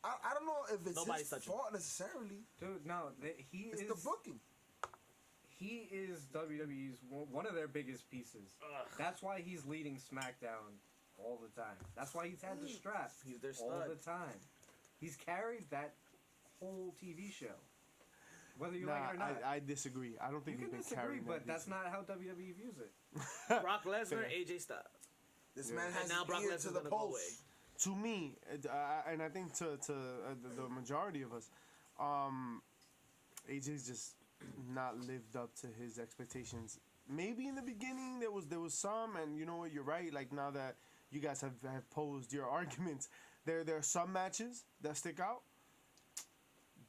I don't know if it's Nobody's his touching fault necessarily. Dude, no, he It's is the booking. he is WWE's one of their biggest pieces. That's why he's leading SmackDown all the time. That's why he's had the strap He's their all stud. the time. He's carried that whole TV show. whether you Nah, like it or not. I disagree. I don't think You he's can been disagree, carrying but that. that's not how WWE views it. Brock Lesnar, Fair. AJ Styles. This Yeah. man And has now his Brock ear Lesnar's to the gonna go away. pulse. To me, and I think to the majority of us, AJ's just not lived up to his expectations. Maybe in the beginning there was some, and you know what, you're right. Like now that you guys have posed your arguments, there are some matches that stick out,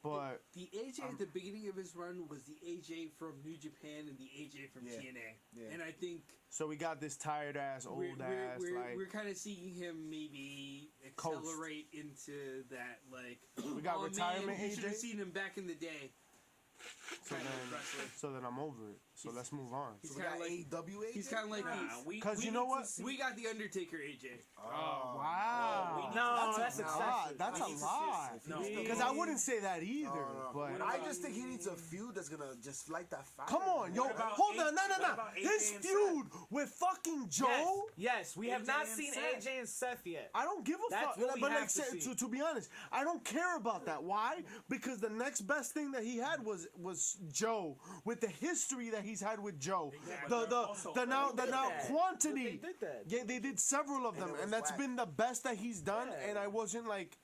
but The AJ at the beginning of his run was the AJ from New Japan and the AJ from Yeah. TNA. Yeah. And I think so we got this tired ass, old ass, like we're kind of seeing him maybe Coast. accelerate into that, like, we got oh, retirement man, you should have AJ. seen him back in the day. So kind of then, wrestler. so then I'm over it. So let's move on. He's So we kind got of like AEW AJ? he's kind of like Because you know what? we got the Undertaker AJ. Oh, wow. No, that's a lot. excessive. That's a lot. No. Because I wouldn't say that either. No. But I just think he needs a feud that's gonna just light that fire. come on, yo, What about hold on, no. what about AJ His and feud with fucking Joe. Yes, we have AJ not and seen Seth. AJ and Seth yet. I don't give a That's fuck. what we But have like, to see. to be honest, I don't care about that. Why? Because the next best thing that he had was Joe, with the history that he's had with Joe. The now that. quantity. They did that. Yeah, they did several of them, it was and that's whack. been the best that he's done. Yeah. And I wasn't like,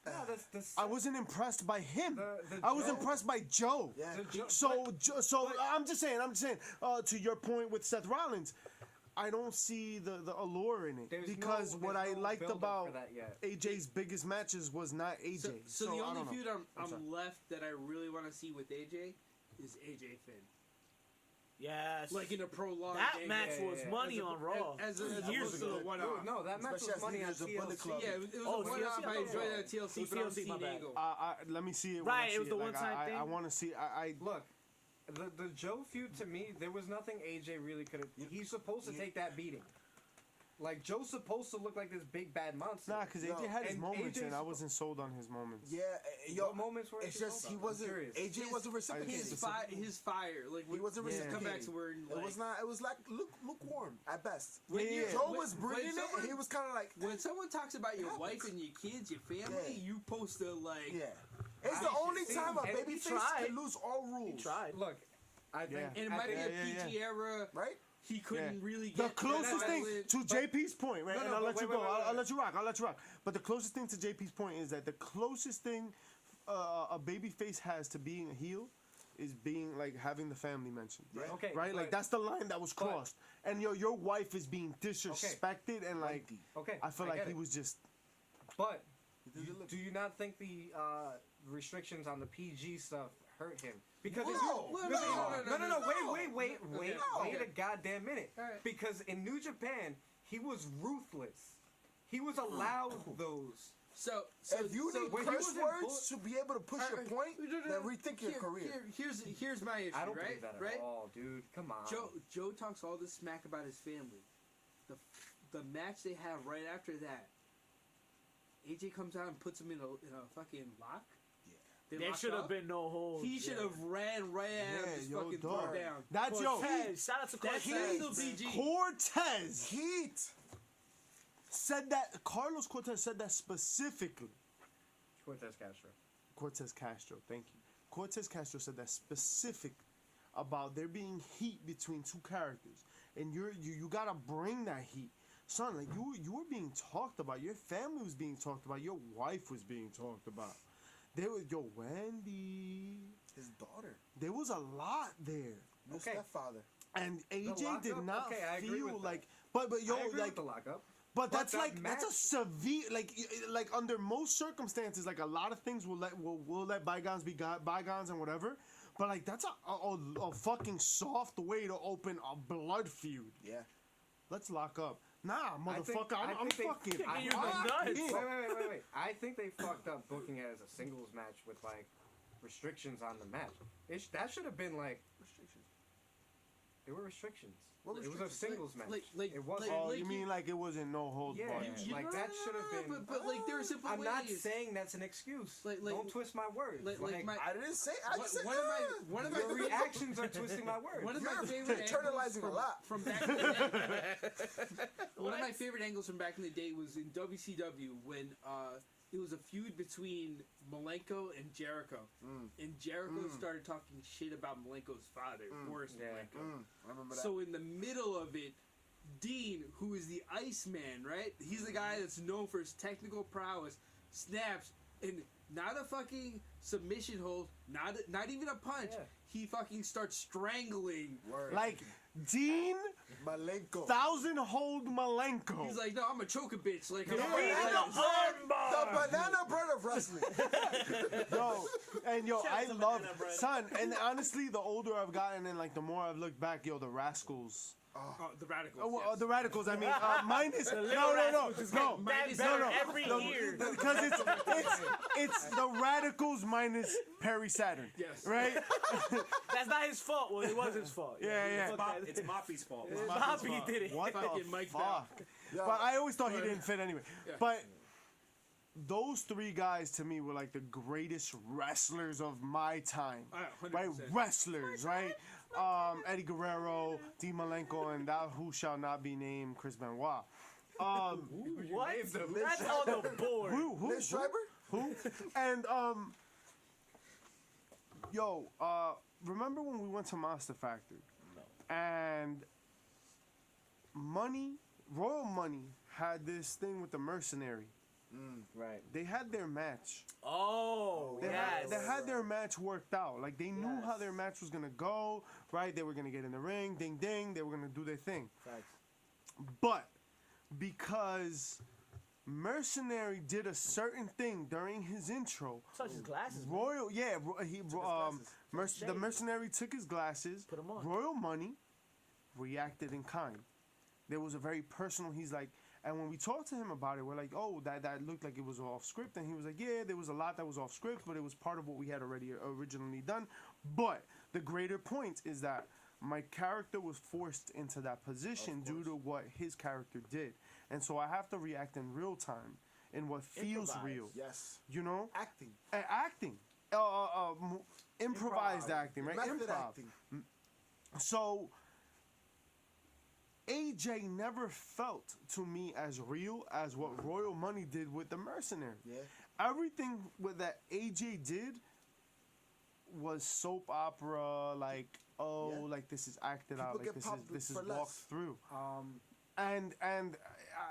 No, that's I wasn't impressed by him. The I was Joe- impressed by Joe. Yeah. So I'm just saying. To your point with Seth Rollins, I don't see the allure in it There's because no- what there's I no liked build-up about for that yet. AJ's biggest matches was not AJ. So the I only don't know. feud I'm sorry. I'm left that I really want to see with AJ is AJ Finn. Yes. Like in a prolonged that angle. match yeah, was yeah. money As a- on Raw. as years opposed to ago. a one-off. No, that match Especially was money on as he was a Bullet TLC. Club. Yeah, it was Oh, a one-off. TLC? I enjoyed that Oh, TLC, but on TLC, my Team bad. Angle. Let me see it. Right, when I it see was the Like, one-time I thing. want to see. I Look, the Joe feud to me, there was nothing AJ really could have. He's supposed to take that beating. Like Joe's supposed to look like this big bad monster. nah, because AJ had his and moments, AJ's and I wasn't sold on his moments. Yeah, yo, What moments were it's you just sold he on? I'm wasn't. curious. AJ wasn't reciprocating. His fire, like He wasn't his reciprocating. comebacks were It like, was not. It was like lukewarm at best. When Yeah, you- yeah. Joe when- was bringing when it, someone- and he was kind of like, When someone talks about your happens. wife and your kids, your family, Yeah. you post to like. yeah. It's the only time a and he babyface tried. can lose all rules. He tried. Look, I think. Yeah. And it I might be think- a PG era. Right? He couldn't Yeah. really The get closest that thing outlet. to JP's point, right? No, and no, I'll but let you wait, go. wait, wait, I'll wait. let you rock. I'll let you rock. But the closest thing to JP's point is that the closest thing a babyface has to being a heel is being like having the family mentioned. Right? Okay, Right? Like but- that's the line that was but- crossed. And your wife is being disrespected and like Okay, I feel I like get he it. was just But do you not think the restrictions on the PG stuff hurt him? Because if No, you, no, wait a goddamn minute. Alright. Because in New Japan, he was ruthless. He was allowed those. So If you need when he curse was in words to be able to push your point, then rethink your career. Here's my issue. I don't right? believe that at right? all, dude. Come on. Joe talks all this smack about his family. The match they have right after that, AJ comes out and puts him in a fucking lock. They There locked should have up. been no hold. He should have ran right at him, Yeah, just yo, fucking dog. throw down. That's yo. Cortez. Shout out to That's Cortez. still PG. Cortez Heat. said that Carlos Cortez said that specifically. Cortez Castro. Cortez Castro, thank you. Cortez Castro said that specific about there being heat between two characters, and you gotta bring that heat, son. Like you were being talked about, your family was being talked about, your wife was being talked about. There was Wendy. His daughter. There was a lot there, Your Okay. stepfather. and AJ did lockup? not Okay, I agree feel with like. that. But I yo, agree like with the lockup. But that's that like that's a match- severe like under most circumstances, like a lot of things will let bygones be bygones and whatever. But like that's a fucking soft way to open a blood feud. Yeah. Let's lock up. Nah, I think- motherfucker, I I'm think they- fucking. Kicking you in the locked nuts. in. Wait. I think they fucked up booking it as a singles match with like restrictions on the match. That should have been like Restrictions. there were restrictions. What It was a restrictions? singles match. like- it was. like- Oh, like you mean like it wasn't no hold Yeah, barred? like that should have been. But like there are simple I'm ways. not saying that's an excuse. Like- Don't twist my words. like my I didn't say. I just said. one of my your reactions are twisting my words. One of my You're favorite internalizing angles a lot. from back in the day. One of my favorite angles from back in the day was in WCW when it was a feud between Malenko and Jericho, and Jericho started talking shit about Malenko's father, Boris Malenko. I remember that. So in the middle of it, Dean, who is the Iceman, right? He's the guy that's known for his technical prowess, snaps, and not a fucking submission hold, not even a punch. Yeah. He fucking starts strangling. Word. Like Dean Malenko. 1,000-hold Malenko. He's like, no, I'm a choke a bitch. Like, Yeah, I'm the banana bread of wrestling. Yo, I out to love Banana Bread. son, and honestly, the older I've gotten and like the more I've looked back, yo, the Rascals. the Radicals. Oh, yes. the Radicals. I mean, minus no, Every year. because it's the Radicals minus Perry Saturn. Yes. Right. That's not his fault. Well, it was his fault. Yeah. Fuck that. It's Moppy's fault. Bobby did it. What the Fucking Mike fuck? Yeah. But I always thought he didn't fit anyway. Yeah. But those three guys to me were like the greatest wrestlers of my time. 100%. Right, wrestlers, right? Eddie Guerrero, Dean Malenko, and that who shall not be named, Chris Benoit. What? That's on the board. Who? Liv Schreiber? Who? And remember when we went to Monster Factory? No. And Royal Money had this thing with the Mercenary. Right. They had their match. Oh, They had their match worked out. Like they knew how their match was gonna go. Right? They were gonna get in the ring, ding ding. They were gonna do their thing. Facts. But because Mercenary did a certain thing during his intro, Touch his glasses. man. Royal, the Mercenary took his glasses. Put 'em on. Royal Money reacted in kind. There was a very personal. He's like, and when we talked to him about it, we're like, oh, that looked like it was off script, and he was like, yeah, there was a lot that was off script, but it was part of what we had already originally done. But the greater point is that my character was forced into that position due to what his character did, and so I have to react in real time in what feels Improvise. real. Yes. You know, Acting. acting, improvised acting, right? Method Improv. acting. So AJ never felt to me as real as what Royal Money did with the Mercenary. Yeah. Everything that AJ did was soap opera, like like this is acted out, People like get popped this is for walked less. through. And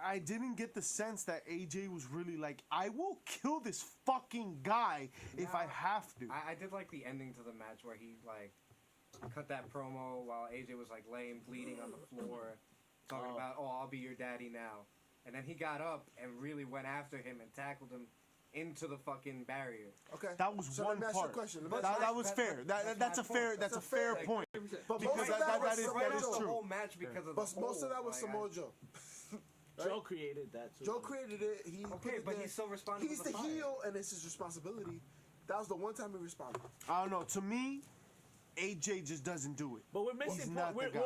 I didn't get the sense that AJ was really like, I will kill this fucking guy if I have to. I did like the ending to the match where he like cut that promo while AJ was like laying bleeding on the floor, talking about, oh, I'll be your daddy now. And then he got up and really went after him and tackled him into the fucking barrier. Okay. That was so one let me ask you a part. question. That was fair. That's a fair. That's a fair Like, point. But Because most of that was is- Samoa that is Joe. the true. whole match because of the But most of that was like, Samoa Joe. Joe created that too. Joe created it. He put Okay, it but there. he's still responsible He's for the the fire. heel, and it's his responsibility. That was the one time he responded. I don't know. To me, AJ just doesn't do it. But we're missing. He's not the We're guy.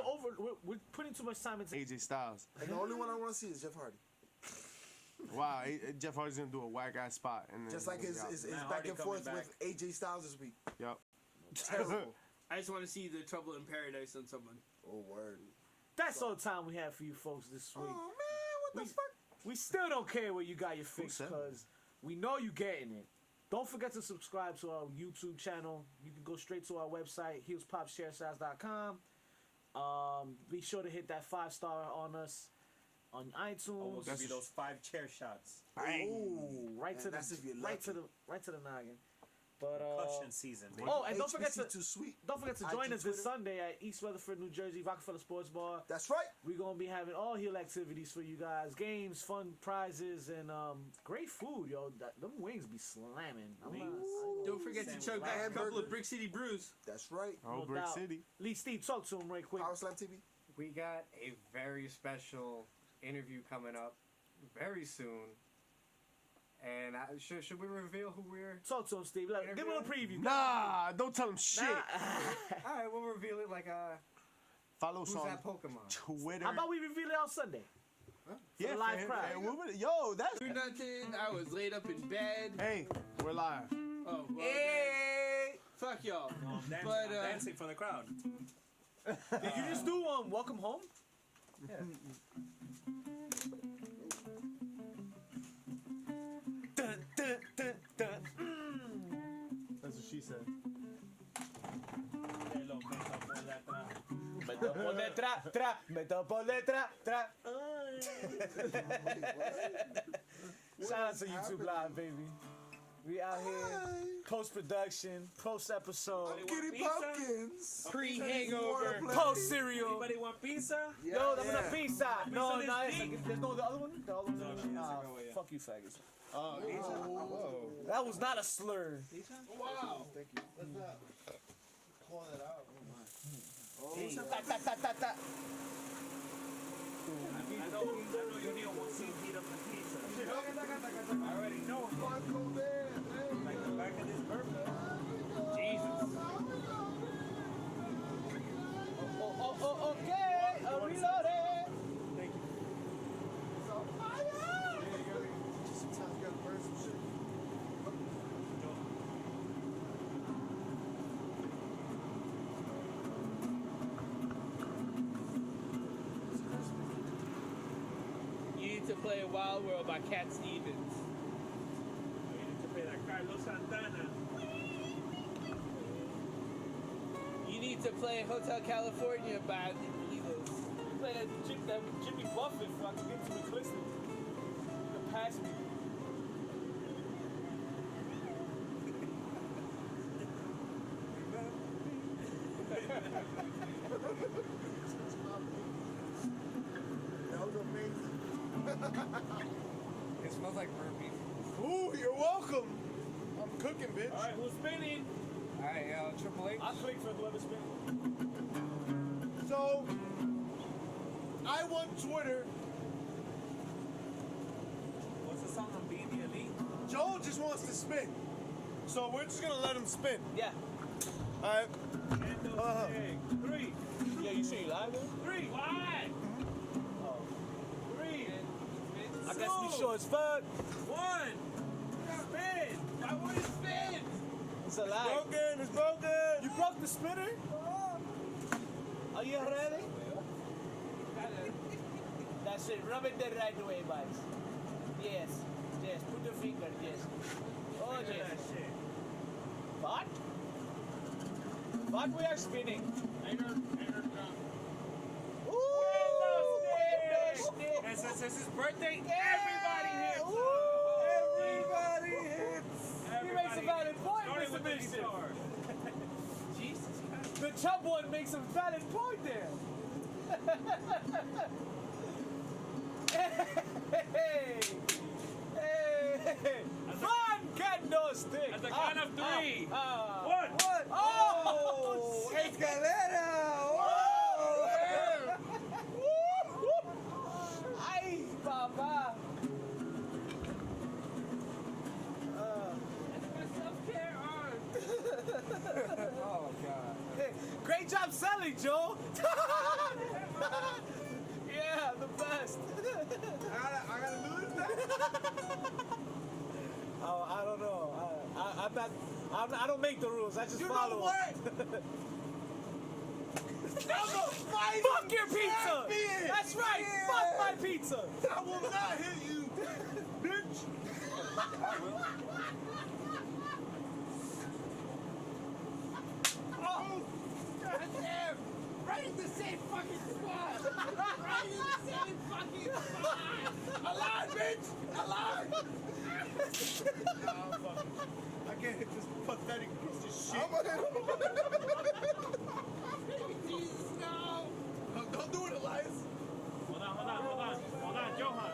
we're putting too much time into. AJ Styles. And the only one I want to see is Jeff Hardy. Wow, Jeff Hardy's gonna do a whack ass spot, and then Just like his Man, back Hardy and coming forth back. with AJ Styles this week. Yep. Terrible. I just want to see the Trouble in Paradise on someone. Oh, word. That's all the time we have for you folks this Oh, week. man, what the fuck? We still don't care where you got your fix said because we know you getting it. Don't forget to subscribe to our YouTube channel. You can go straight to our website, heelspopsharestyles.com. Be sure to hit that 5-star on us on iTunes. Almost give you those 5 chair shots. Ooh, right to And that's if you're the lucky. right to the noggin. But Concussion season, baby. oh, and don't forget HBC to too sweet. join IG us this Twitter. Sunday at East Rutherford, New Jersey, Rockefeller Sports Bar. That's right. We're gonna be having all heel activities for you guys, games, fun prizes, and great food, yo. Them wings be slamming. I'm not- Don't forget to chug back a couple of Brick City brews. That's right. Oh, No Brick doubt. City. Lee, Steve, talk to him right quick. Power Slam TV. We got a very special interview coming up very soon. And should we reveal who we're... Talk to him, Steve. Like, give him a preview. Nah, don't tell him shit. All right, we'll reveal it like Follow us who's on that Pokemon? Twitter. How about we reveal it on Sunday? yeah, the live fam, crowd? fam, yo, that's. Do nothing. I was laid up in bed. Hey, we're live. Oh, well, Hey! fuck y'all. I'm dancing, But, I'm dancing for the crowd. Did you just do Welcome Home? Dun, dun, pizza. Meto por detrás, tra, meto por detrás, tra. Shout out to YouTube Live, baby. We out here, post production, post episode, Kitty Pumpkins. Pre-hangover. post cereal. Anybody want pizza? Yo, I'm gonna pizza. No, Pizza no, this big? there's no the other one. The other one. No, no, Ah, go away, yeah. fuck you, faggots. Whoa. That was not a slur. Wow. Thank you. Let's not call that out. Ta, ta, ta, ta, ta. I know you need one to heat up the pizza. I already know. Like the back of this burger. Jesus. Oh, okay. Reloaded. Thank you. Sometimes you gotta burn some shit. You need to play Wild World by Cat Stevens. We need to play that Carlos Santana. You need to play Hotel California by the Eagles. Play that Jimmy Buffett fucking get to McClister. The pass me. That was amazing. It smells like burnt beef. Ooh, you're welcome. I'm cooking, bitch. Alright, who's spinning? Alright, Triple H. I click for whoever's spinning. So, I won Twitter. What's the song on Be the Elite? Joel just wants to spin. So we're just gonna let him spin. Yeah. Alright. Candlestick. 3. Yeah, you see live? 3. Why? Oh. 3. I guess we sure as fuck. 1. Spin. Why would it spin? It's a lie. Broken, it's broken. You broke the spinner? Are you ready? That's it. Rub it the right way, boys. Yes. Yes. Put your finger. Yes. Oh, Look at yes. that shit. What? What we are spinning? Ooh! Candlestick. And since it's his birthday, everybody hits. Ooh! Everybody hits. He makes a valid point, Starting Mr. with the Bishop. guitar. Jesus Christ. The chub one makes a valid point there. Hey! Hey! Fun candlestick! At the count of 3. 1. What? Oh! Escalera. Ay, papá! Oh, God. Hey, great job selling, Joe! Yeah, the best! I gotta lose that. Oh, I don't know. I don't make the rules. I just You follow. know what? Fuck your pizza. champion. That's right. Yeah. Fuck my pizza. I will not hit you, bitch. Oh! Goddamn! Right in the same fucking spot! Right in the same fucking spot! Alive, bitch. Alive. I can't hit this pathetic piece of shit. Jesus, no! Don't do it, Elias. Hold on, Johan.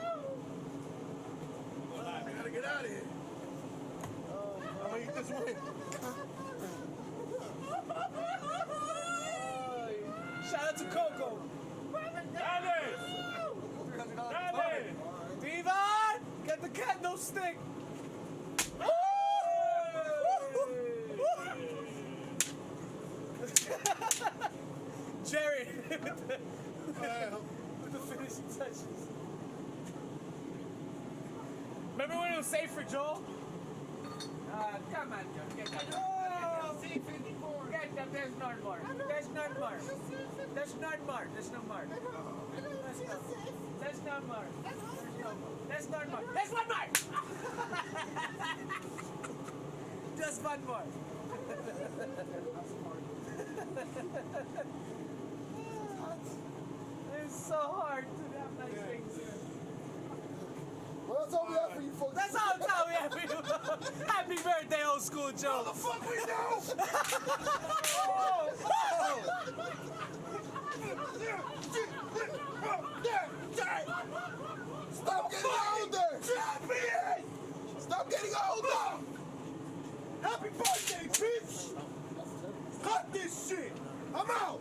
I gotta get out of here. I'm gonna eat this win. Shout out to Coco. Dale! Devon, get the candlestick. Jerry with the finishing touches. Remember when it was safe for Joel? Come on, Joel. Get that. Safe anymore. Get that. There's not more. There's not more. There's not more. There's no more. There's not more. There's not more. There's one more. Just one more. It's so hard to have nice things. Well, that's all we have for you folks. That's all the time we have for you. Happy birthday, old school Joe. The fuck we do? Stop getting older! Stop getting older! Happy birthday, bitch! Cut this shit! I'm out!